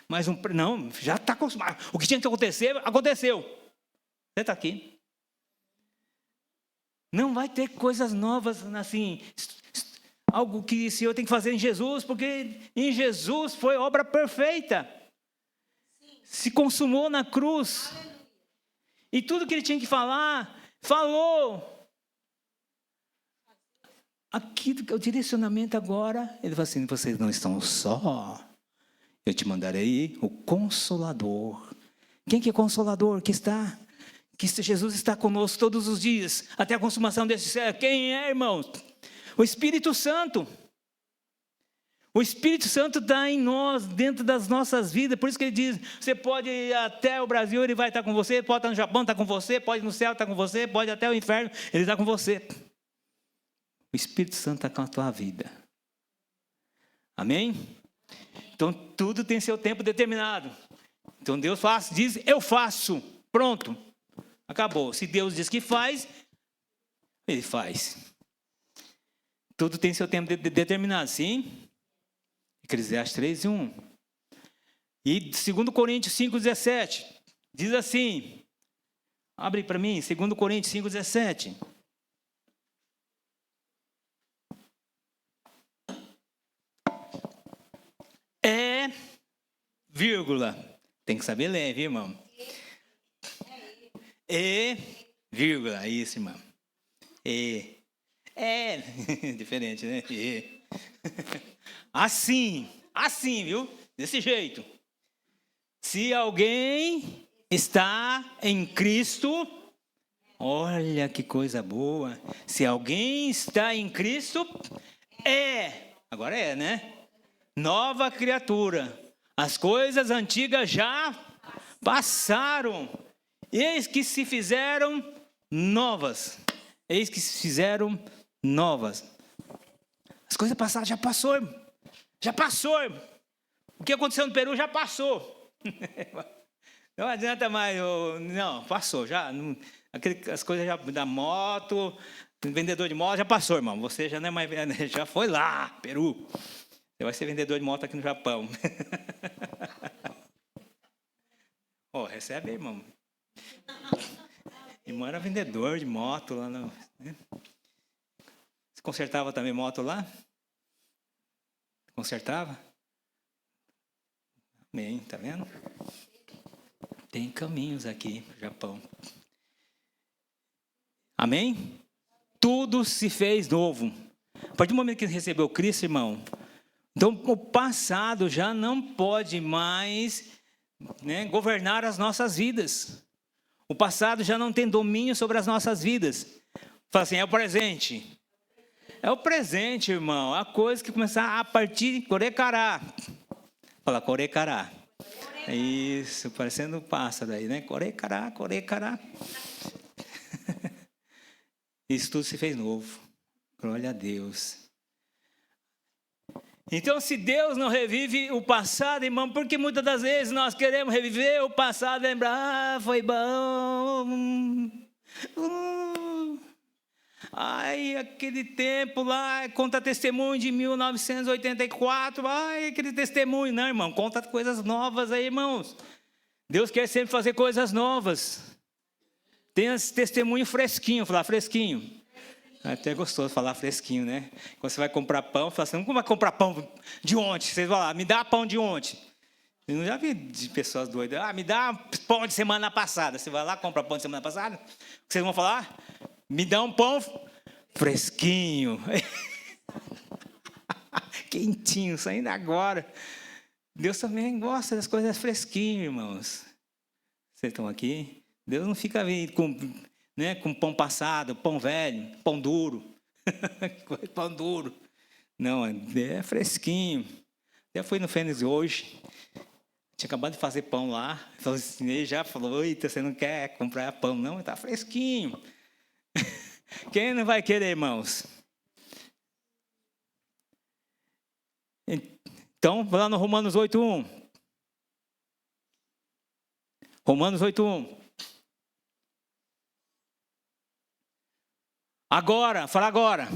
mais um prego. Não, já está consumado. O que tinha que acontecer, aconteceu. Você está aqui. Não vai ter coisas novas, assim, algo que o Senhor tem que fazer em Jesus, porque em Jesus foi obra perfeita. Se consumou na cruz. E tudo que ele tinha que falar, falou. Aqui, o direcionamento agora, ele fala assim, vocês não estão só. Eu te mandarei o Consolador. Quem que é Consolador? Que Jesus está conosco todos os dias, até a consumação desse século. Quem é, irmãos? O Espírito Santo. O Espírito Santo está em nós, dentro das nossas vidas. Por isso que ele diz, você pode ir até o Brasil, ele vai estar com você. Pode estar no Japão, está com você. Pode ir no céu, está com você. Pode ir até o inferno, ele está com você. O Espírito Santo está com a tua vida. Amém? Então, tudo tem seu tempo determinado. Então, Deus diz, eu faço. Pronto. Acabou. Se Deus diz que faz, ele faz. Tudo tem seu tempo determinado, sim? Eclesiastes 3:1. E 2 Coríntios 5:17. Diz assim. Abre para mim, 2 Coríntios 5:17. Vírgula. Tem que saber ler, viu, irmão? Vírgula. Isso, irmão. Diferente, né? Assim, viu? Desse jeito. Se alguém está em Cristo, olha que coisa boa. Se alguém está em Cristo, agora né? Nova criatura. As coisas antigas já passaram. Eis que se fizeram novas. Eis que se fizeram novas. As coisas passadas já passou, irmão. Já passou, irmão. O que aconteceu no Peru já passou. Não adianta mais. Não, passou. Já, as coisas já, da moto, vendedor de moto já passou, irmão. Você já não é mais. Já foi lá, Peru. Você vai ser vendedor de moto aqui no Japão. Recebe aí, irmão. Irmão era vendedor de moto lá. Você consertava também moto lá? Consertava? Amém, tá vendo? Tem caminhos aqui no Japão. Amém? Tudo se fez novo. A partir do momento que recebeu Cristo, irmão, então o passado já não pode mais, né, governar as nossas vidas. O passado já não tem domínio sobre as nossas vidas. Fala assim, é o presente. É o presente, irmão. A coisa que começar a partir de Corecará. Fala, Corecará. É isso, parecendo um pássaro aí, né? Corecará, Corecará. Isso tudo se fez novo. Glória a Deus. Então, se Deus não revive o passado, irmão, porque muitas das vezes nós queremos reviver o passado, lembrar, foi bom. Ai, aquele tempo lá, conta testemunho de 1984, ai, aquele testemunho. Não, irmão, conta coisas novas aí, irmãos. Deus quer sempre fazer coisas novas. Tem esse testemunho fresquinho, falar fresquinho. É até gostoso falar fresquinho, né? Quando você vai comprar pão, fala assim, como vai comprar pão de ontem? Você vai lá, me dá pão de ontem. Eu já vi de pessoas doidas, me dá pão de semana passada. Você vai lá, compra pão de semana passada. O que vocês vão falar? Me dá um pão fresquinho. Quentinho, saindo agora. Deus também gosta das coisas fresquinhas, irmãos. Vocês estão aqui? Deus não fica com pão passado, pão velho, pão duro. Pão duro. Não, é fresquinho. Eu fui no Fênix hoje. Tinha acabado de fazer pão lá. Ele já falou, eita, você não quer comprar pão? Não, está fresquinho. Quem não vai querer, irmãos? Então, vou lá no Romanos 8:1. Romanos 8:1. Agora, fala agora.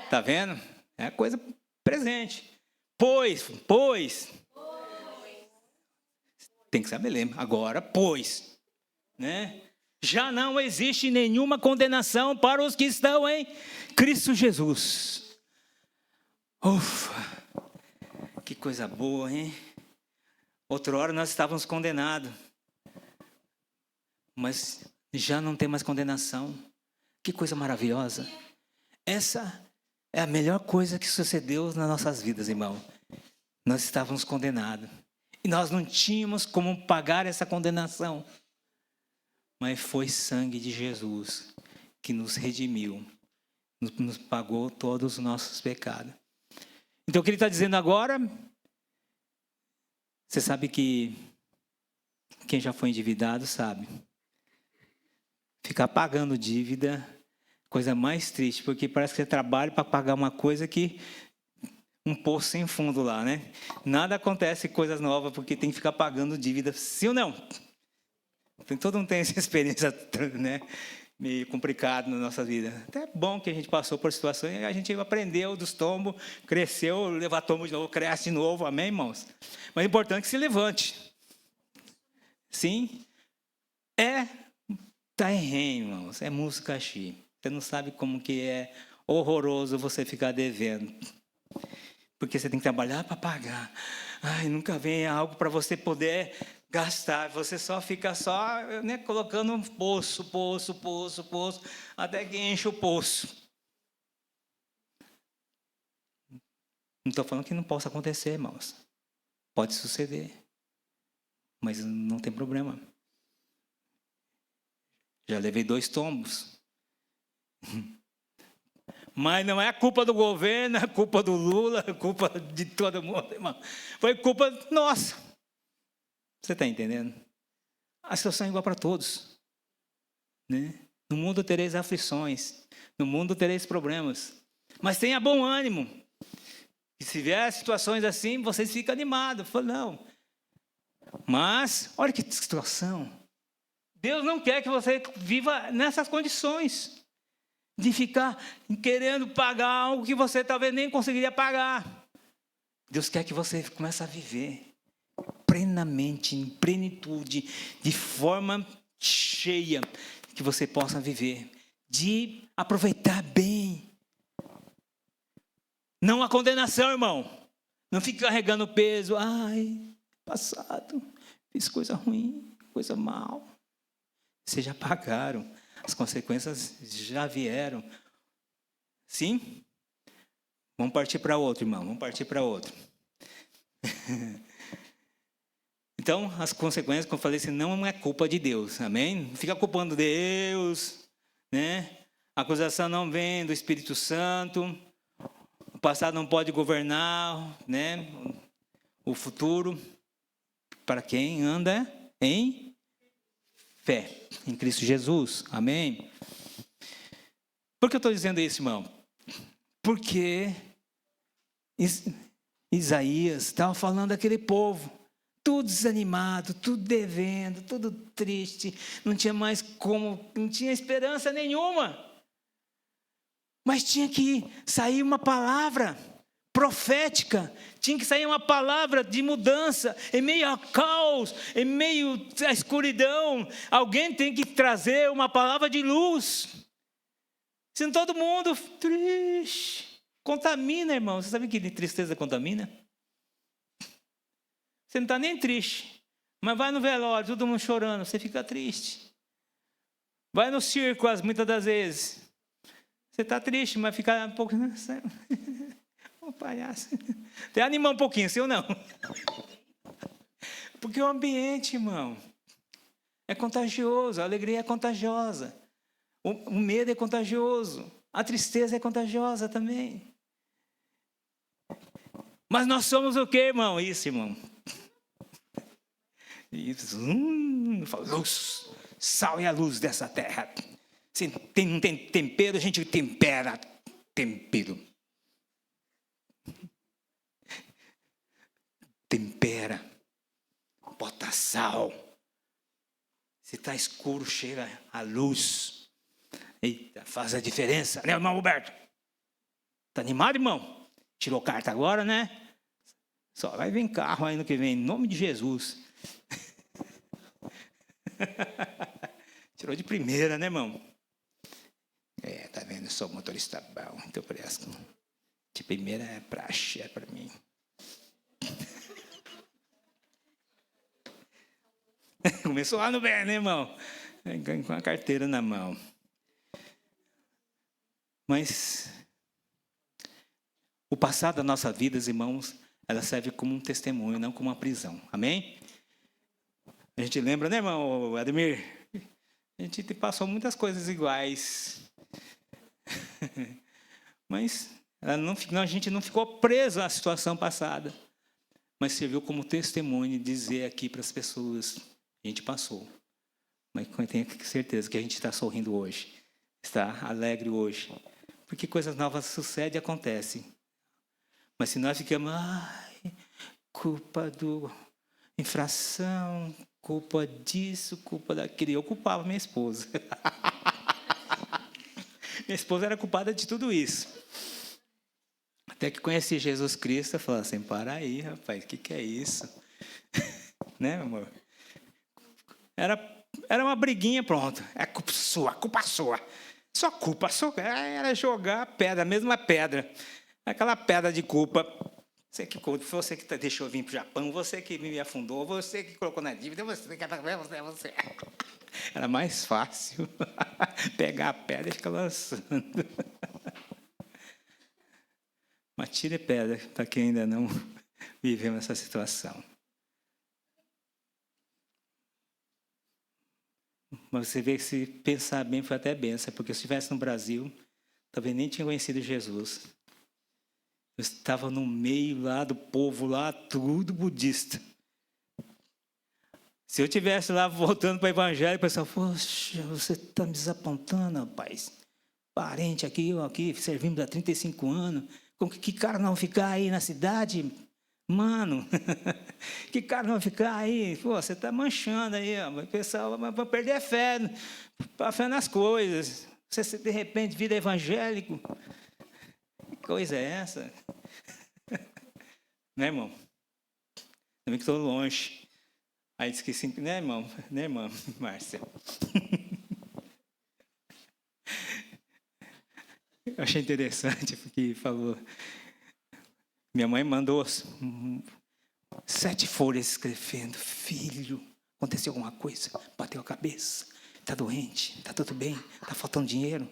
Tá vendo? É coisa presente. Pois. Tem que saber ler. Agora, pois. Né? Já não existe nenhuma condenação para os que estão em Cristo Jesus. Ufa. Que coisa boa, hein? Outra hora nós estávamos condenados. Mas já não tem mais condenação. Que coisa maravilhosa. Essa é a melhor coisa que sucedeu nas nossas vidas, irmão. Nós estávamos condenados. E nós não tínhamos como pagar essa condenação. Mas foi sangue de Jesus que nos redimiu. Nos pagou todos os nossos pecados. Então, o que ele está dizendo agora, você sabe que quem já foi endividado sabe. Ficar pagando dívida, coisa mais triste, porque parece que você trabalha para pagar uma coisa que um poço sem fundo lá, né? Nada acontece coisas novas porque tem que ficar pagando dívida, sim ou não? Todo mundo tem essa experiência, né? Meio complicado na nossa vida. Até é bom que a gente passou por situações e a gente aprendeu dos tombos, cresceu, levar tombo de novo, cresce de novo, amém, irmãos? Mas é importante que se levante. Sim? Tá em irmãos, é música chi. Você não sabe como que é horroroso você ficar devendo. Porque você tem que trabalhar para pagar. Ai, nunca vem algo para você poder gastar. Você só fica né, colocando um poço, até que enche o poço. Não estou falando que não possa acontecer, irmãos. Pode suceder. Mas não tem problema. Já levei 2 tombos. Mas não é culpa do governo, é culpa do Lula, é culpa de todo mundo, irmão. Foi culpa nossa. Você está entendendo? A situação é igual para todos. Né? No mundo tereis aflições. No mundo tereis problemas. Mas tenha bom ânimo. E se vier situações assim, vocês ficam animados. Fala, não. Mas, olha que situação. Deus não quer que você viva nessas condições. De ficar querendo pagar algo que você talvez nem conseguiria pagar. Deus quer que você comece a viver plenamente, em plenitude, de forma cheia, que você possa viver, de aproveitar bem. Não a condenação, irmão. Não fique carregando peso. Ai, passado, fiz coisa ruim, coisa mal. Vocês já pagaram. As consequências já vieram. Sim? Vamos partir para outro, irmão. Vamos partir para outro. Então, as consequências, como eu falei, assim, não é culpa de Deus. Amém? Não fica culpando Deus. Né? A acusação não vem do Espírito Santo. O passado não pode governar, né? O futuro. Para quem anda em fé em Cristo Jesus. Amém? Por que eu estou dizendo isso, irmão? Porque Isaías estava falando daquele povo, tudo desanimado, tudo devendo, tudo triste, não tinha mais como, não tinha esperança nenhuma. Mas tinha que sair uma palavra profética, tinha que sair uma palavra de mudança, em meio ao caos, em meio à escuridão, alguém tem que trazer uma palavra de luz, senão todo mundo triste, contamina, irmão. Você sabe que tristeza contamina? Você não está nem triste, mas vai no velório, todo mundo chorando, você fica triste. Vai no circo, muitas das vezes, você está triste, mas fica um pouco... Oh, palhaço. Até animar um pouquinho, sim ou não? Porque o ambiente, irmão, é contagioso, a alegria é contagiosa, o medo é contagioso, a tristeza é contagiosa também. Mas nós somos o quê, irmão? Isso, irmão. Isso. Luz, sal e a luz dessa terra. Se não tem tempero, a gente tempera tempero. Tempera, bota sal. Se está escuro, chega a luz. Eita, faz a diferença, né, irmão Roberto? Está animado, irmão? Tirou carta agora, né? Só vai vir carro aí no que vem, em nome de Jesus. Tirou de primeira, né, irmão? Tá vendo? Eu sou motorista bom, então por isso. De primeira é praxe, é para mim. Começou lá no bem, né, irmão? Com a carteira na mão. Mas o passado da nossa vida, irmãos, ela serve como um testemunho, não como uma prisão. Amém? A gente lembra, né, irmão Ademir? A gente passou muitas coisas iguais. Mas A gente não ficou preso à situação passada, mas serviu como testemunho de dizer aqui para as pessoas: a gente passou. Mas tenho certeza que a gente está sorrindo hoje, está alegre hoje, porque coisas novas sucedem e acontecem. Mas se nós ficamos, culpa do infração, culpa disso, culpa daquilo, eu culpava minha esposa. Minha esposa era culpada de tudo isso. Até que conheci Jesus Cristo, eu falei assim: para aí, rapaz, o que é isso? Né, amor? Era uma briguinha, pronto. É culpa sua, culpa sua. Só culpa sua. Era jogar a pedra, a mesma pedra. Aquela pedra de culpa. Você que deixou eu vir para o Japão, você que me afundou, você que colocou na dívida, você. Era mais fácil pegar a pedra e ficar lançando. Mas tire pedra para quem ainda não viveu essa situação. Mas você vê que, se pensar bem, foi até benção, porque se estivesse no Brasil, talvez nem tinha conhecido Jesus. Eu estava no meio lá do povo, lá, tudo budista. Se eu estivesse lá voltando para o evangelho, o pessoal: poxa, você está me desapontando, rapaz. Parente aqui, eu aqui, servimos há 35 anos. Que cara não ficar aí na cidade? Mano, que cara não ficar aí? Pô, você está manchando aí, ó. O pessoal vai perder a fé nas coisas. Você, de repente, vira evangélico. Que coisa é essa? Né, irmão? Também que estou longe. Aí disse que sim, né, irmão? Né, irmã Márcia? Eu achei interessante, porque falou... Minha mãe mandou 7 folhas escrevendo: filho, aconteceu alguma coisa? Bateu a cabeça? Está doente? Está tudo bem? Está faltando dinheiro?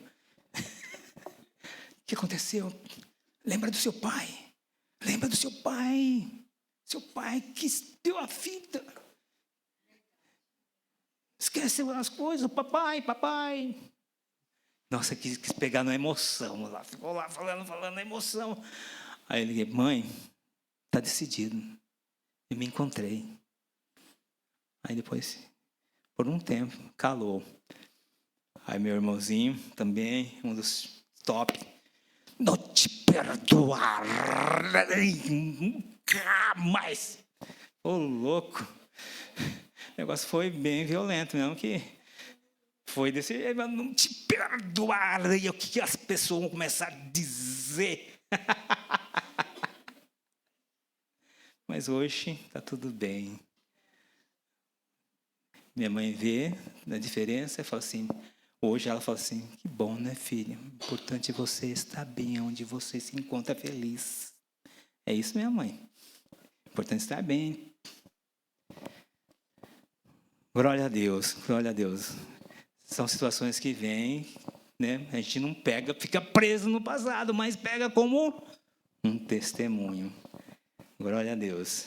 O que aconteceu? Lembra do seu pai? Lembra do seu pai? Seu pai que deu a vida. Esqueceu as coisas, papai. Nossa, quis pegar na emoção. Lá, ficou lá falando na emoção. Aí eu liguei: mãe, está decidido. E me encontrei. Aí depois, por um tempo, calou. Aí meu irmãozinho, também, um dos top: não te perdoarei nunca mais. Ô, louco. O negócio foi bem violento mesmo, que foi desse jeito: não te perdoarei. O que as pessoas vão começar a dizer? Mas hoje está tudo bem. Minha mãe vê a diferença e fala assim... Hoje ela fala assim: que bom, né, filha? O importante é você estar bem, onde você se encontra feliz. É isso, minha mãe. O importante é estar bem. Glória a Deus, glória a Deus. São situações que vêm, né? A gente não pega, fica preso no passado, mas pega como um testemunho. Glória a Deus.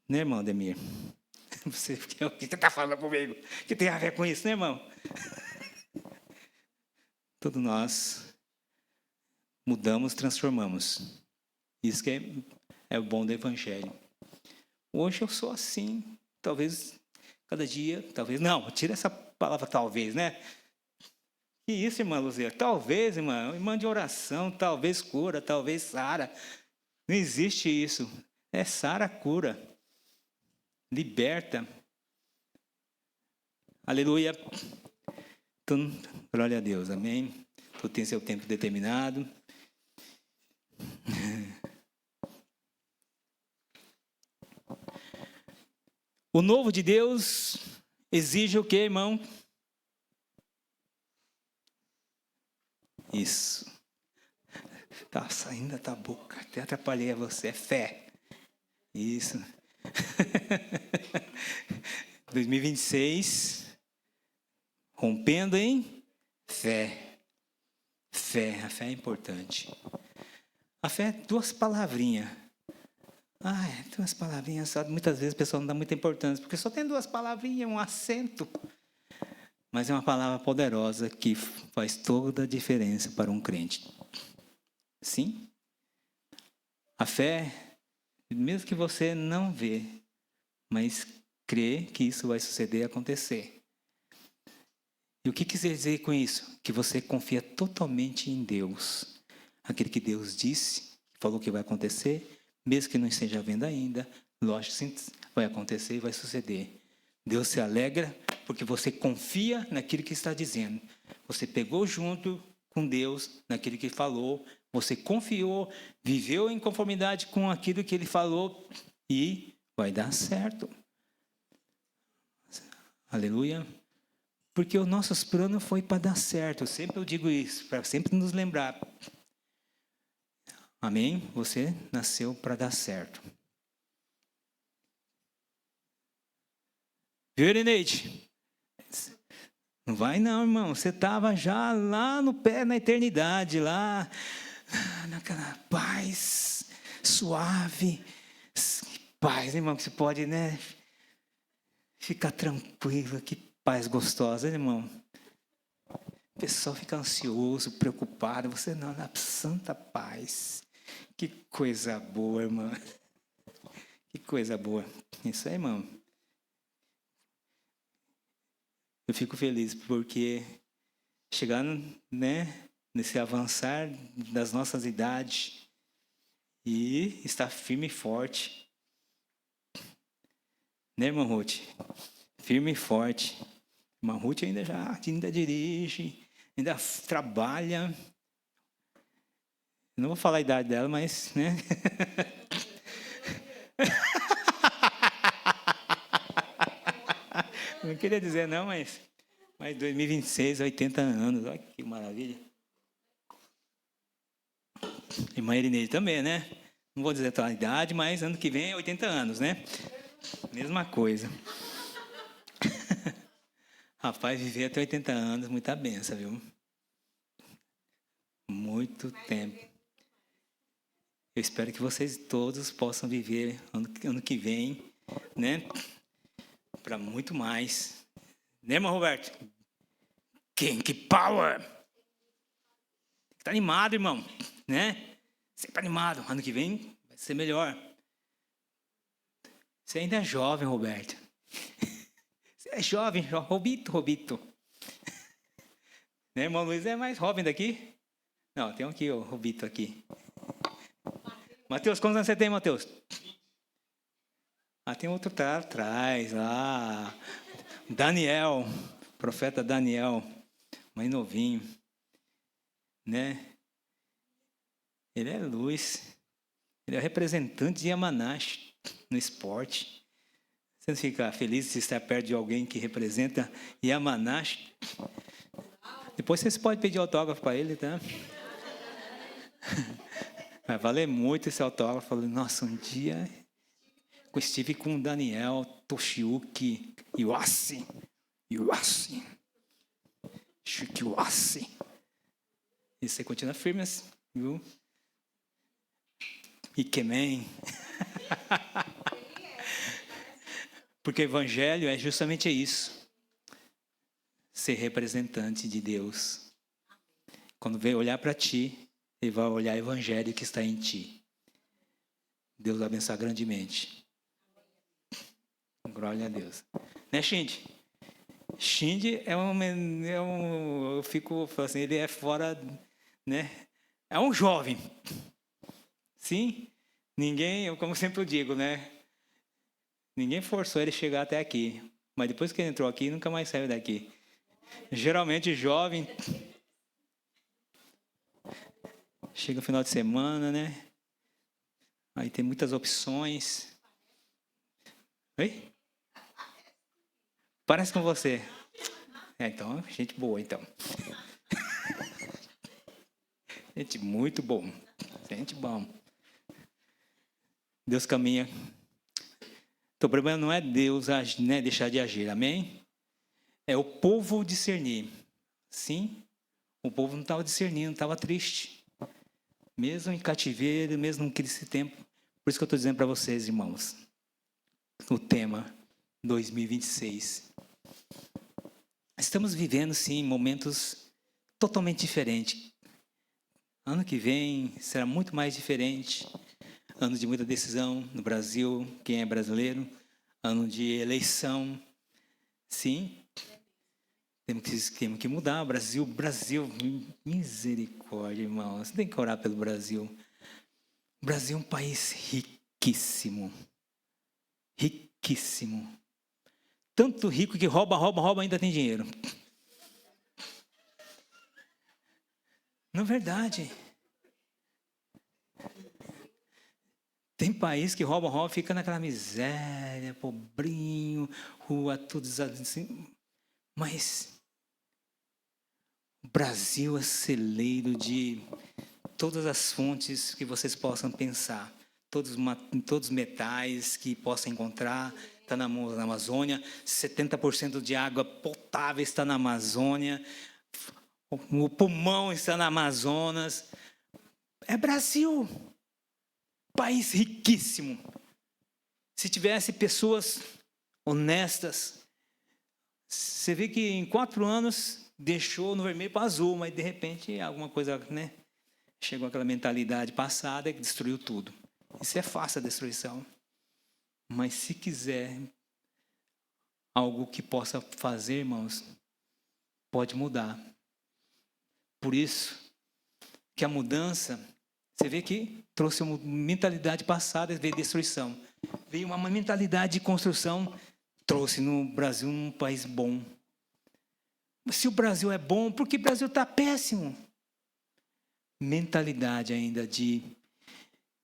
Né, irmão Ademir? O que você está falando comigo? O que tem a ver com isso, né, irmão? Todos nós mudamos, transformamos. Isso que é o bom do Evangelho. Hoje eu sou assim. Talvez, cada dia, talvez... Não, tira essa palavra talvez, né? Que isso, irmã Luzia? Talvez, irmã de oração, talvez cura, talvez sara. Não existe isso. É sara, cura. Liberta. Aleluia. Então, glória a Deus, amém? Tu tem seu tempo determinado. O novo de Deus exige o quê, irmão? Isso. Está saindo da boca. Até atrapalhei você. É fé. Isso. 2026. Rompendo em fé. Fé. A fé é importante. A fé é 2 palavrinhas. Ai, 2 palavrinhas só. Muitas vezes o pessoal não dá muita importância, porque só tem 2 palavrinhas, um acento. Mas é uma palavra poderosa que faz toda a diferença para um crente. Sim? A fé, mesmo que você não vê, mas crê que isso vai suceder e acontecer. E o que quiser dizer com isso? Que você confia totalmente em Deus. Aquilo que Deus disse, falou que vai acontecer, mesmo que não esteja vendo ainda, lógico, sim, vai acontecer e vai suceder. Deus se alegra porque você confia naquilo que está dizendo. Você pegou junto com Deus naquilo que falou, você confiou, viveu em conformidade com aquilo que Ele falou e vai dar certo. Aleluia. Porque os nossos planos foi para dar certo. Sempre eu digo isso, para sempre nos lembrar. Amém? Você nasceu para dar certo. Viu, Irineide? Não vai não, irmão. Você estava já lá no pé, na eternidade, lá naquela paz suave. Paz, irmão, que você pode, né? Ficar tranquilo, que paz gostosa, irmão. O pessoal fica ansioso, preocupado. Você não, na santa paz. Que coisa boa, irmão. Que coisa boa. Isso aí, irmão. Eu fico feliz porque chegando, né, nesse avançar das nossas idades e estar firme e forte. Né, irmã Ruth? Firme e forte. Irmã Ruth ainda dirige, ainda trabalha. Não vou falar a idade dela, mas, né? Não queria dizer não, mas 2026, 80 anos. Olha que maravilha. Irmã Irineide também, né? Não vou dizer a idade, mas ano que vem é 80 anos, né? Mesma coisa. Rapaz, viver até 80 anos, muita benção, viu? Muito tempo. Eu espero que vocês todos possam viver ano que vem, né? Para muito mais. Né, irmão Roberto? Que power! Tá animado, irmão, né? Sempre animado. Ano que vem vai ser melhor. Você ainda é jovem, Roberto. Você é jovem, Robito. Né, irmão Luiz é mais jovem daqui? Não, tem um aqui, o Robito aqui. Mateus, quantos anos você tem, Mateus? Tem outro atrás, lá. Daniel, profeta Daniel, mais novinho, né? Ele é luz. Ele é representante de Yamanashi no esporte. Você não fica feliz de estar perto de alguém que representa Yamanashi? Depois vocês podem pedir autógrafo para ele, tá? Vai valer muito esse autógrafo. Falei, nossa, um dia eu estive com o Daniel, Toshiyuki, Iwasi. Shikiwasi. E você continua firme, viu? Ikemen. Porque o evangelho é justamente isso. Ser representante de Deus. Quando vem olhar para ti, ele vai olhar o evangelho que está em ti. Deus vai abençoar grandemente. Glória a Deus. Né, Shindy? Shindy eu fico assim, ele é fora, né? É um jovem. Sim? Ninguém, como sempre eu digo, né? Ninguém forçou ele a chegar até aqui. Mas depois que ele entrou aqui, nunca mais saiu daqui. Geralmente jovem chega no final de semana, né? Aí tem muitas opções. Oi? Parece com você. Então, gente boa, então. Gente muito bom. Gente bom. Deus caminha. O problema não é Deus, né, deixar de agir, amém? É o povo discernir. Sim, o povo não estava discernindo, estava triste. Mesmo em cativeiro, mesmo nesse tempo. Por isso que eu estou dizendo para vocês, irmãos, o tema 2026. Estamos vivendo, sim, momentos totalmente diferentes. Ano que vem será muito mais diferente. Ano de muita decisão no Brasil, quem é brasileiro. Ano de eleição. Sim, temos que mudar. Brasil, misericórdia, irmão. Você tem que orar pelo Brasil. O Brasil é um país riquíssimo. Riquíssimo. Tanto rico que rouba, ainda tem dinheiro. Não é verdade. Tem país que rouba, fica naquela miséria, pobrinho, rua tudo assim. Mas o Brasil é celeiro de todas as fontes que vocês possam pensar. Todos os metais que possam encontrar, está na Amazônia. 70% de água potável está na Amazônia. O pulmão está na Amazonas. É Brasil. País riquíssimo. Se tivesse pessoas honestas, você vê que em 4 anos deixou no vermelho para azul, mas de repente alguma coisa, né? Chegou aquela mentalidade passada que destruiu tudo. Isso é fácil a destruição. Mas se quiser algo que possa fazer, irmãos, pode mudar. Por isso que a mudança, você vê que trouxe uma mentalidade passada, veio destruição. Veio uma mentalidade de construção, trouxe no Brasil um país bom. Se o Brasil é bom, por que o Brasil está péssimo? Mentalidade ainda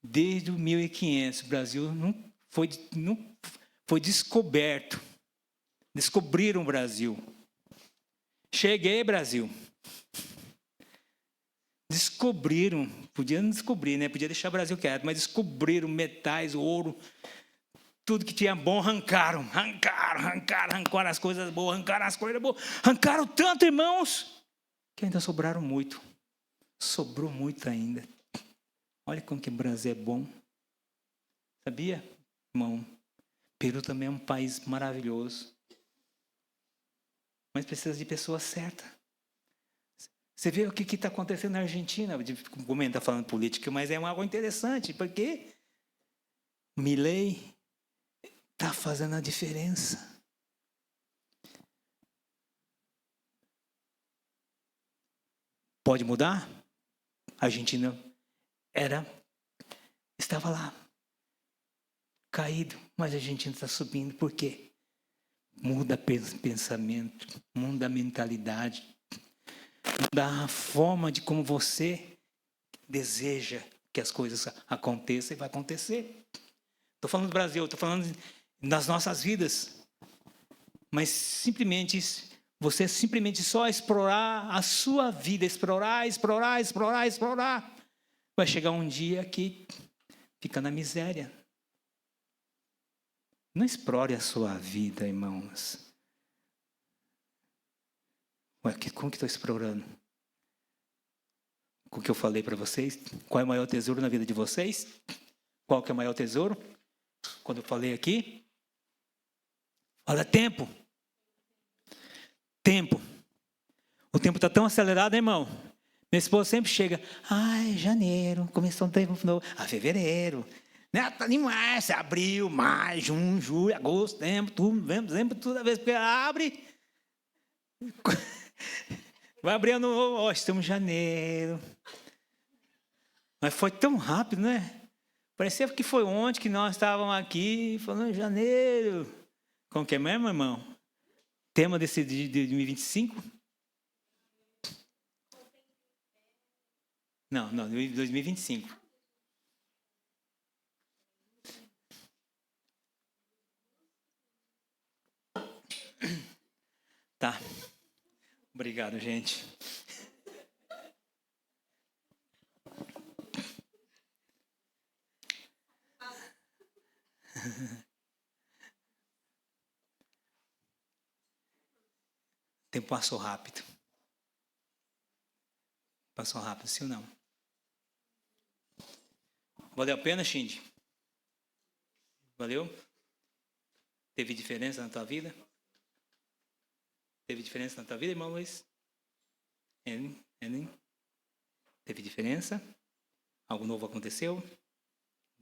desde o 1500, o Brasil não foi descoberto. Descobriram o Brasil. Cheguei, Brasil. Descobriram, podia não descobrir, né? Podia deixar o Brasil quieto, mas descobriram metais, ouro, tudo que tinha bom, arrancaram as coisas boas, arrancaram tanto, irmãos, que ainda sobraram muito. Sobrou muito ainda. Olha como que o Brasil é bom. Sabia, irmão? Peru também é um país maravilhoso. Mas precisa de pessoas certas. Você vê o que está acontecendo na Argentina? Como está falando política, mas é algo interessante, porque Milei está fazendo a diferença. Pode mudar? A Argentina estava lá, caído, mas a Argentina está subindo. Por quê? Muda pensamento, muda a mentalidade. Da forma de como você deseja que as coisas aconteçam e vai acontecer. Estou falando do Brasil, estou falando das nossas vidas. Mas você simplesmente só explorar a sua vida, explorar. Vai chegar um dia que fica na miséria. Não explore a sua vida, irmãos. Como que estou explorando? O que eu falei para vocês? Qual é o maior tesouro na vida de vocês? Qual que é o maior tesouro? Quando eu falei aqui, olha, tempo. Tempo. O tempo está tão acelerado, irmão. Minha esposa sempre chega, janeiro, começou um tempo novo. Fevereiro. Está em março, abril, maio, junho, julho, agosto, setembro, toda vez que abre... Vai abrir ano novo, estamos em janeiro. Mas foi tão rápido, né? Parecia que foi ontem que nós estávamos aqui falando em janeiro. Como que é mesmo, irmão? Tema de 2025? Não, 2025. Tá. Obrigado, gente. O tempo passou rápido. Passou rápido, sim ou não? Valeu a pena, Shindy? Valeu? Teve diferença na tua vida? Teve diferença na tua vida, irmão Luiz? Teve diferença? Algo novo aconteceu?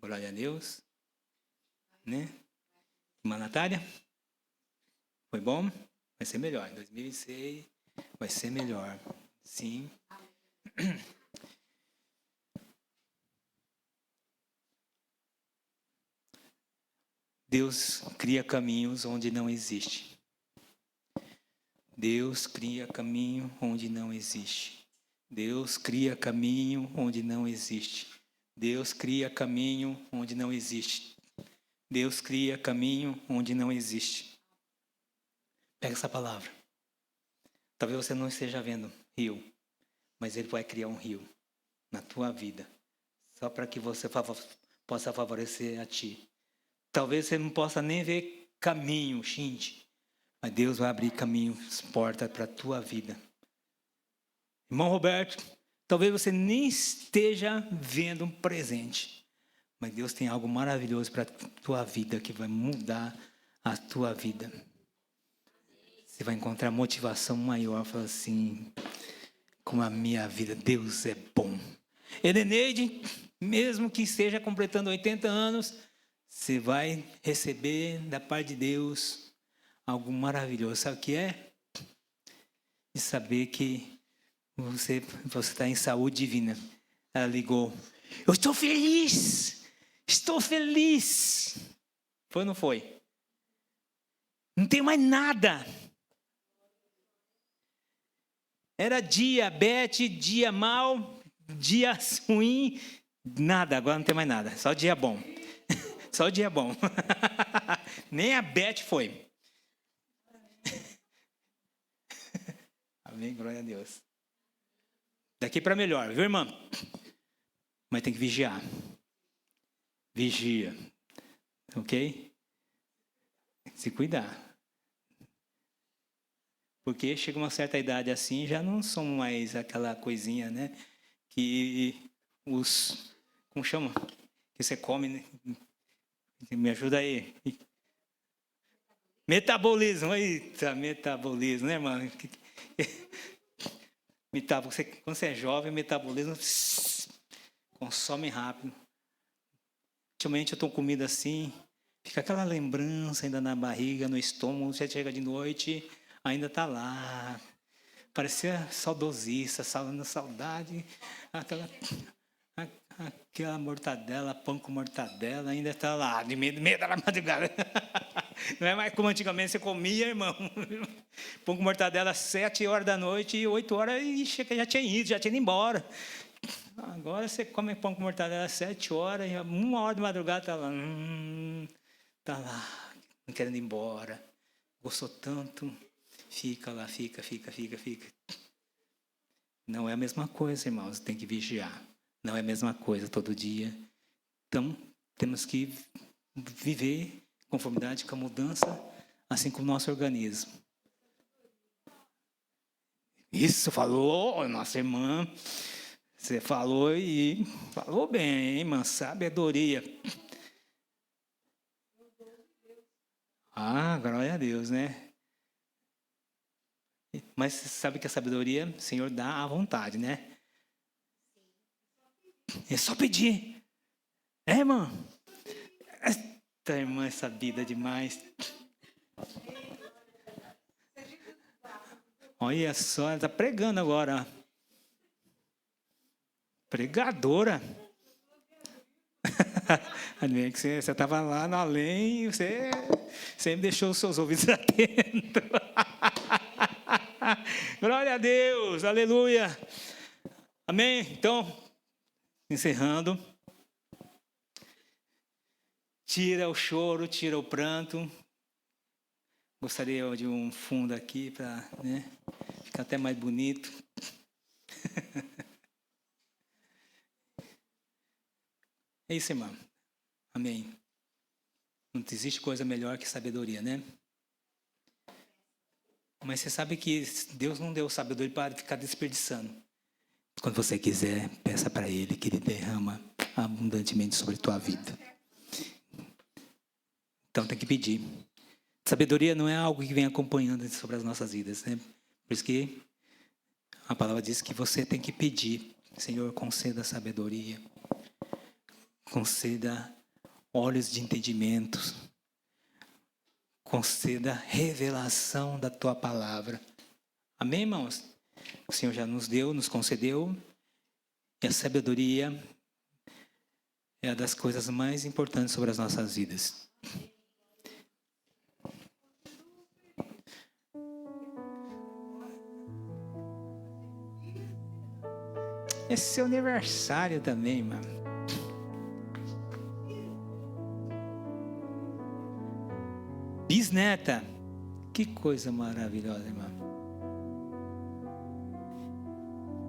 Glória a Deus. Né? Irmã Natália? Foi bom? Vai ser melhor. Em 2026 vai ser melhor. Sim. Deus cria caminhos onde não existe. Deus cria caminho onde não existe. Deus cria caminho onde não existe. Deus cria caminho onde não existe. Deus cria caminho onde não existe. Pega essa palavra. Talvez você não esteja vendo rio, mas Ele vai criar um rio na tua vida, só para que você possa favorecer a ti. Talvez você não possa nem ver caminho, gente, mas Deus vai abrir caminhos, portas para a tua vida. Irmão Roberto, talvez você nem esteja vendo um presente, mas Deus tem algo maravilhoso para a tua vida, que vai mudar a tua vida. Você vai encontrar motivação maior, falar assim, como a minha vida, Deus é bom. Edeneide, mesmo que esteja completando 80 anos, você vai receber da parte de Deus algo maravilhoso. Sabe o que é? De saber que você está em saúde divina. Ela ligou. Eu estou feliz! Estou feliz! Foi ou não foi? Não tem mais nada. Era dia bete, dia mal, dia ruim, nada. Agora não tem mais nada. Só dia bom. Só o dia bom. Nem a Beth foi. Amém, glória a Deus. Daqui para melhor, viu, irmã? Mas tem que vigiar. Vigia. Ok? Se cuidar. Porque chega uma certa idade assim, já não são mais aquela coisinha, né? Que os... Como chama? Que você come, né? Me ajuda aí. Metabolismo. Eita, metabolismo, né, irmão? Quando você é jovem, o metabolismo consome rápido. Ultimamente eu estou comida assim, fica aquela lembrança ainda na barriga, no estômago, você chega de noite, ainda está lá. Parecia saudosista, saudade, aquela mortadela, pão com mortadela, ainda está lá, de meio da madrugada. Não é mais como antigamente você comia, irmão. Pão com mortadela às 7 horas da noite e 8 horas e já tinha ido embora. Agora você come pão com mortadela às 7 horas e 1 hora de madrugada está lá. Está lá, não querendo ir embora. Gostou tanto. Fica lá, fica. Não é a mesma coisa, irmãos. Tem que vigiar. Não é a mesma coisa todo dia. Então, temos que viver em conformidade com a mudança, assim como o nosso organismo. Isso, falou, nossa irmã. Você falou e falou bem, irmã. Sabedoria. Ah, glória a Deus, né? Mas você sabe que a sabedoria o Senhor dá à vontade, né? É só pedir. É, irmã? Esta irmã é sabida demais. Olha só, ela está pregando agora. Pregadora. Você estava lá no além e você sempre deixou os seus ouvidos atentos. Glória a Deus, aleluia. Amém? Então, encerrando. Tira o choro, tira o pranto. Gostaria de um fundo aqui para ficar até mais bonito. É isso, irmão. Amém. Não existe coisa melhor que sabedoria, né? Mas você sabe que Deus não deu sabedoria para ficar desperdiçando. Quando você quiser, peça para Ele que Ele derrama abundantemente sobre a tua vida. Então tem que pedir. Sabedoria não é algo que vem acompanhando sobre as nossas vidas, né? Por isso que a palavra diz que você tem que pedir Senhor, conceda sabedoria, conceda olhos de entendimento, conceda revelação da Tua palavra. Amém, irmãos? O Senhor já nos deu, nos concedeu, e a sabedoria é uma das coisas mais importantes sobre as nossas vidas. Esse é seu aniversário também, irmão. Bisneta. Que coisa maravilhosa, irmão.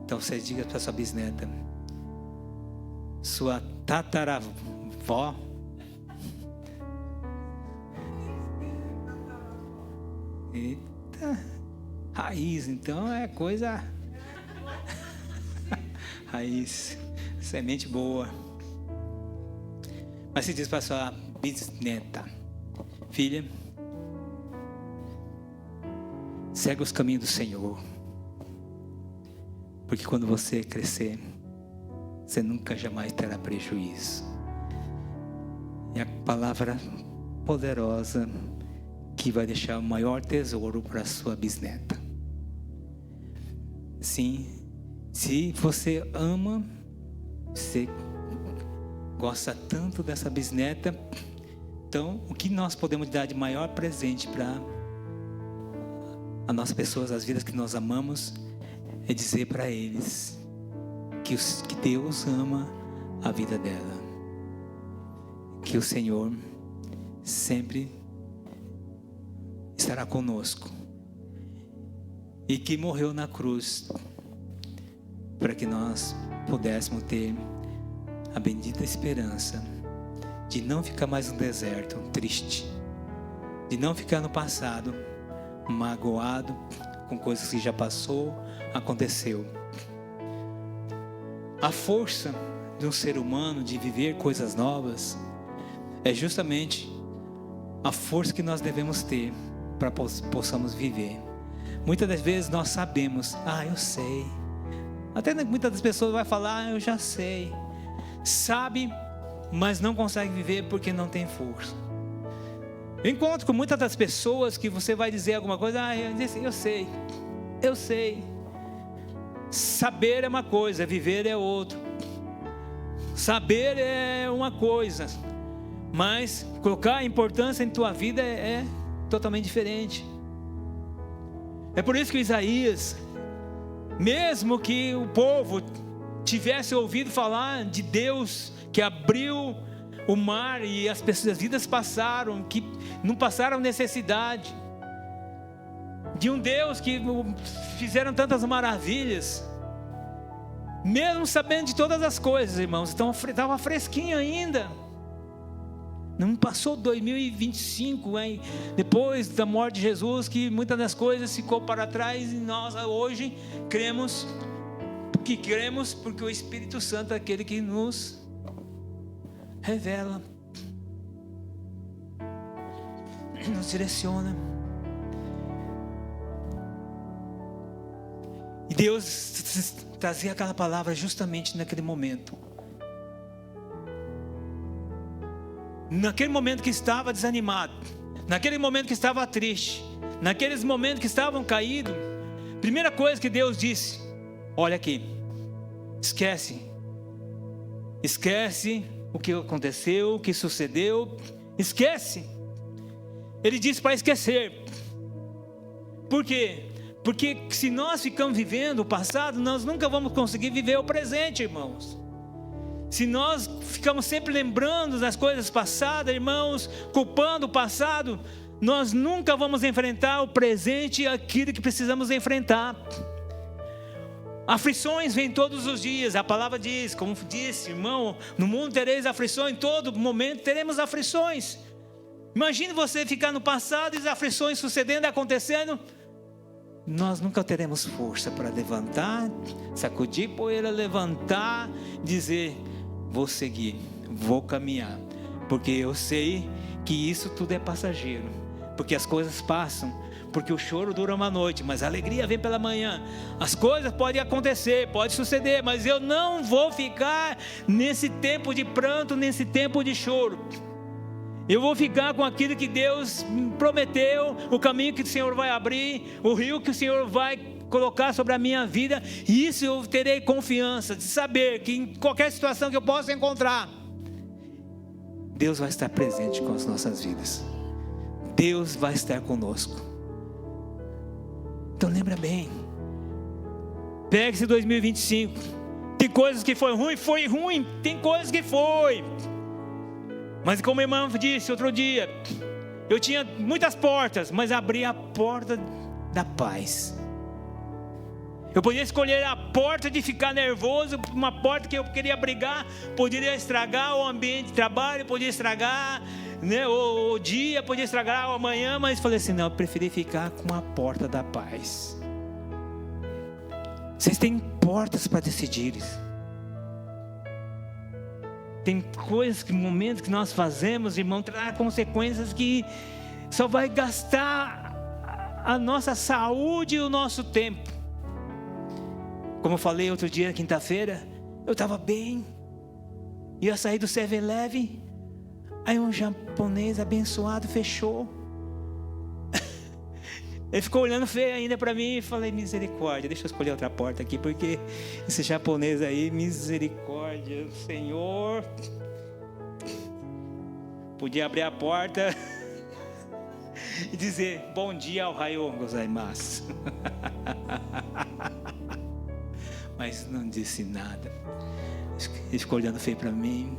Então você diga para sua bisneta. Sua tataravó. Eita. Raiz, então é coisa... Raiz, semente boa. Mas se diz para sua bisneta: filha, segue os caminhos do Senhor, porque quando você crescer, você nunca jamais terá prejuízo. É a palavra poderosa que vai deixar o maior tesouro para sua bisneta. Sim. Se você ama, você gosta tanto dessa bisneta, então o que nós podemos dar de maior presente para as nossas pessoas, as vidas que nós amamos, é dizer para eles que Deus ama a vida dela, que o Senhor sempre estará conosco e que morreu na cruz para que nós pudéssemos ter a bendita esperança de não ficar mais no deserto triste, de não ficar no passado magoado com coisas que já passou, aconteceu. A força de um ser humano de viver coisas novas é justamente a força que nós devemos ter para possamos viver. Muitas das vezes nós sabemos, eu sei. Até muitas das pessoas vão falar, eu já sei. Sabe, mas não consegue viver porque não tem força. Eu encontro com muitas das pessoas que você vai dizer alguma coisa, eu sei. Eu sei. Saber é uma coisa, viver é outra. Saber é uma coisa, mas colocar a importância em tua vida é totalmente diferente. É por isso que Isaías, mesmo que o povo tivesse ouvido falar de Deus que abriu o mar e as vidas passaram, que não passaram necessidade, de um Deus que fizeram tantas maravilhas, mesmo sabendo de todas as coisas, irmãos, estava fresquinho ainda. Não passou 2025, hein? Depois da morte de Jesus, que muitas das coisas ficou para trás, e nós hoje cremos porque o Espírito Santo é aquele que nos revela, nos direciona. E Deus trazia aquela palavra justamente naquele momento. Naquele momento que estava desanimado, naquele momento que estava triste, naqueles momentos que estavam caídos, primeira coisa que Deus disse: olha aqui, esquece o que aconteceu, o que sucedeu, esquece. Ele disse para esquecer. Por quê? Porque se nós ficamos vivendo o passado, nós nunca vamos conseguir viver o presente, irmãos. Se nós ficamos sempre lembrando das coisas passadas, irmãos, culpando o passado, nós nunca vamos enfrentar o presente e aquilo que precisamos enfrentar. Aflições vêm todos os dias, a palavra diz, como disse, irmão, no mundo tereis aflições, em todo momento teremos aflições. Imagine você ficar no passado e as aflições sucedendo, acontecendo. Nós nunca teremos força para levantar, sacudir poeira, levantar, dizer: vou seguir, vou caminhar, porque eu sei que isso tudo é passageiro, porque as coisas passam, porque o choro dura uma noite, mas a alegria vem pela manhã. As coisas podem acontecer, pode suceder, mas eu não vou ficar nesse tempo de pranto, nesse tempo de choro. Eu vou ficar com aquilo que Deus me prometeu, o caminho que o Senhor vai abrir, o rio que o Senhor vai colocar sobre a minha vida. E isso eu terei confiança de saber que em qualquer situação que eu possa encontrar, Deus vai estar presente com as nossas vidas. Deus vai estar conosco. Então lembra bem. Pegue esse 2025. Tem coisas que foi ruim. Tem coisas que foi. Mas como a irmã disse outro dia, eu tinha muitas portas, mas abri a porta da paz. Eu podia escolher a porta de ficar nervoso, uma porta que eu queria brigar, poderia estragar o ambiente de trabalho, podia estragar, né, o dia, podia estragar o amanhã, mas falei assim, não, eu preferi ficar com a porta da paz. Vocês têm portas para decidir. Tem coisas, momentos que nós fazemos, irmão, traz consequências que só vai gastar a nossa saúde e o nosso tempo. Como eu falei outro dia, quinta-feira, eu estava bem, ia sair do 7-Eleven, aí um japonês abençoado fechou. Ele ficou olhando feio ainda para mim e falei, misericórdia, deixa eu escolher outra porta aqui, porque esse japonês aí, misericórdia, Senhor. Podia abrir a porta e dizer, bom dia, ohayou gozaimasu. Mas não disse nada. Ele ficou olhando feio para mim.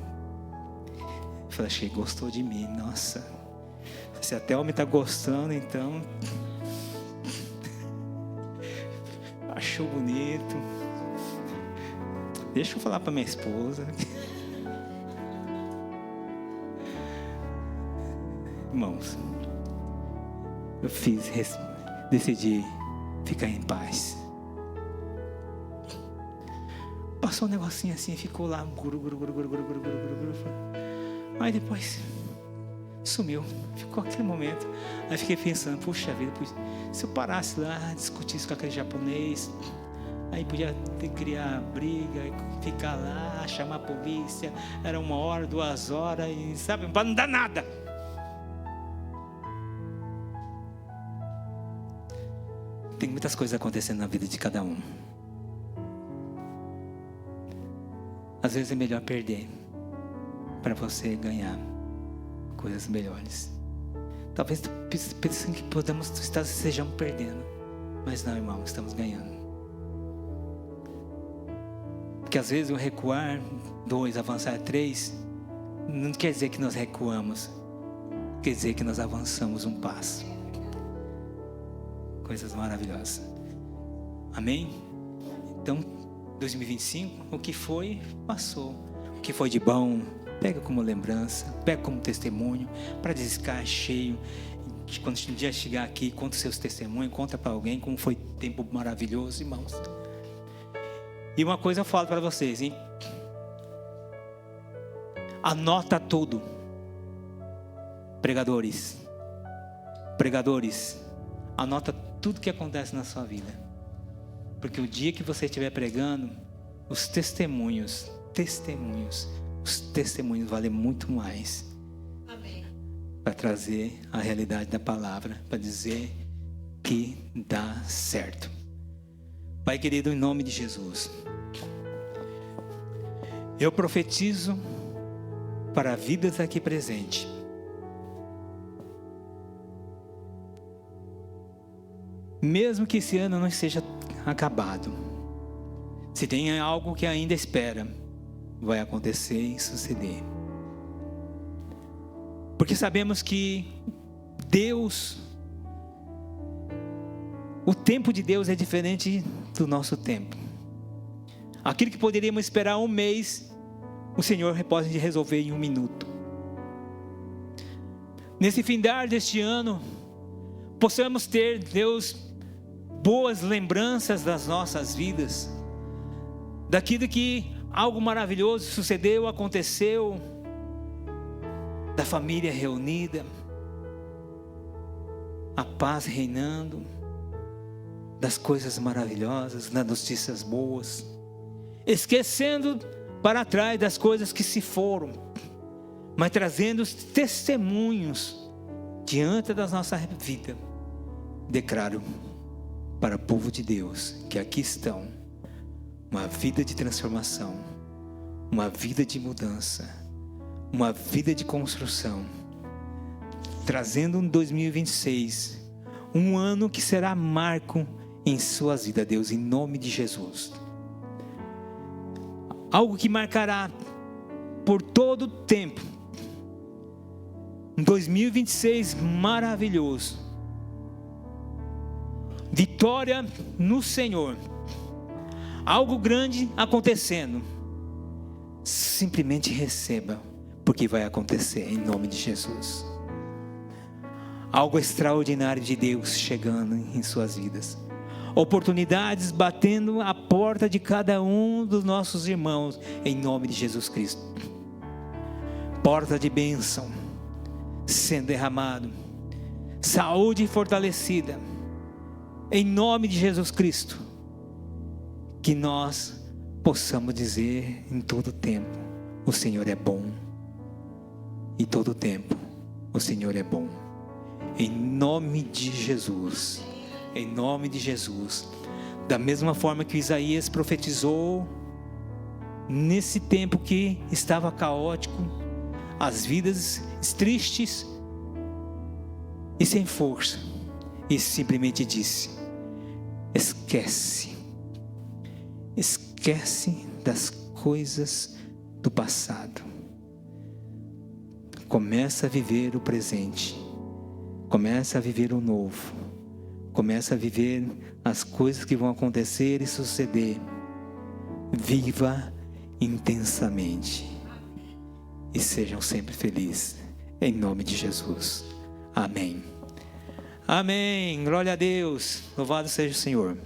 Eu falei, achei que gostou de mim, nossa. Se até o homem está gostando, então... Achou bonito. Deixa eu falar para minha esposa. Irmãos, eu decidi ficar em paz. Passou um negocinho assim, ficou lá, aí depois sumiu, ficou aquele momento. Aí fiquei pensando, puxa vida, se eu parasse lá, discutisse com aquele japonês, aí podia criar briga, ficar lá, chamar a polícia, era 1 hora, 2 horas, e sabe, para não dar nada. Tem muitas coisas acontecendo na vida de cada um. Às vezes é melhor perder para você ganhar coisas melhores. Talvez pensem que estejamos perdendo, mas não, irmão, estamos ganhando. Porque às vezes o recuar 2, avançar 3, não quer dizer que nós recuamos, quer dizer que nós avançamos um passo. Coisas maravilhosas. Amém? Então 2025, o que foi, passou. O que foi de bom, pega como lembrança, pega como testemunho, para ficar cheio. Quando um dia chegar aqui, conta os seus testemunhos, conta para alguém como foi tempo maravilhoso, irmãos. E uma coisa eu falo para vocês, hein? Anota tudo. Pregadores, anota tudo que acontece na sua vida. Porque o dia que você estiver pregando, os testemunhos valem muito mais. Amém. Para trazer a realidade da palavra, para dizer que dá certo. Pai querido, em nome de Jesus, eu profetizo para vidas aqui presentes. Mesmo que esse ano não esteja acabado, se tem algo que ainda espera, vai acontecer e suceder. Porque sabemos que Deus, o tempo de Deus é diferente do nosso tempo. Aquilo que poderíamos esperar 1 mês, o Senhor pode resolver em 1 minuto. Nesse findar deste ano, possamos ter, Deus, boas lembranças das nossas vidas, daquilo que algo maravilhoso sucedeu, aconteceu, da família reunida, a paz reinando, das coisas maravilhosas, das notícias boas, esquecendo para trás das coisas que se foram, mas trazendo os testemunhos diante da nossa vida. Declaro para o povo de Deus que aqui estão uma vida de transformação, uma vida de mudança, uma vida de construção, trazendo um 2026, um ano que será marco em suas vidas, Deus, em nome de Jesus. Algo que marcará por todo o tempo. Um 2026 maravilhoso. Vitória no Senhor. Algo grande acontecendo. Simplesmente receba, porque vai acontecer em nome de Jesus. Algo extraordinário de Deus chegando em suas vidas. Oportunidades batendo a porta de cada um dos nossos irmãos, em nome de Jesus Cristo. Porta de bênção sendo derramado. Saúde fortalecida, em nome de Jesus Cristo. Que nós possamos dizer em todo tempo: o Senhor é bom. E todo tempo o Senhor é bom. Em nome de Jesus. Em nome de Jesus. Da mesma forma que Isaías profetizou, nesse tempo que estava caótico, as vidas tristes e sem força, e simplesmente disse: esquece das coisas do passado, começa a viver o presente, começa a viver o novo, começa a viver as coisas que vão acontecer e suceder. Viva intensamente e sejam sempre felizes, em nome de Jesus. Amém. Amém. Glória a Deus. Louvado seja o Senhor.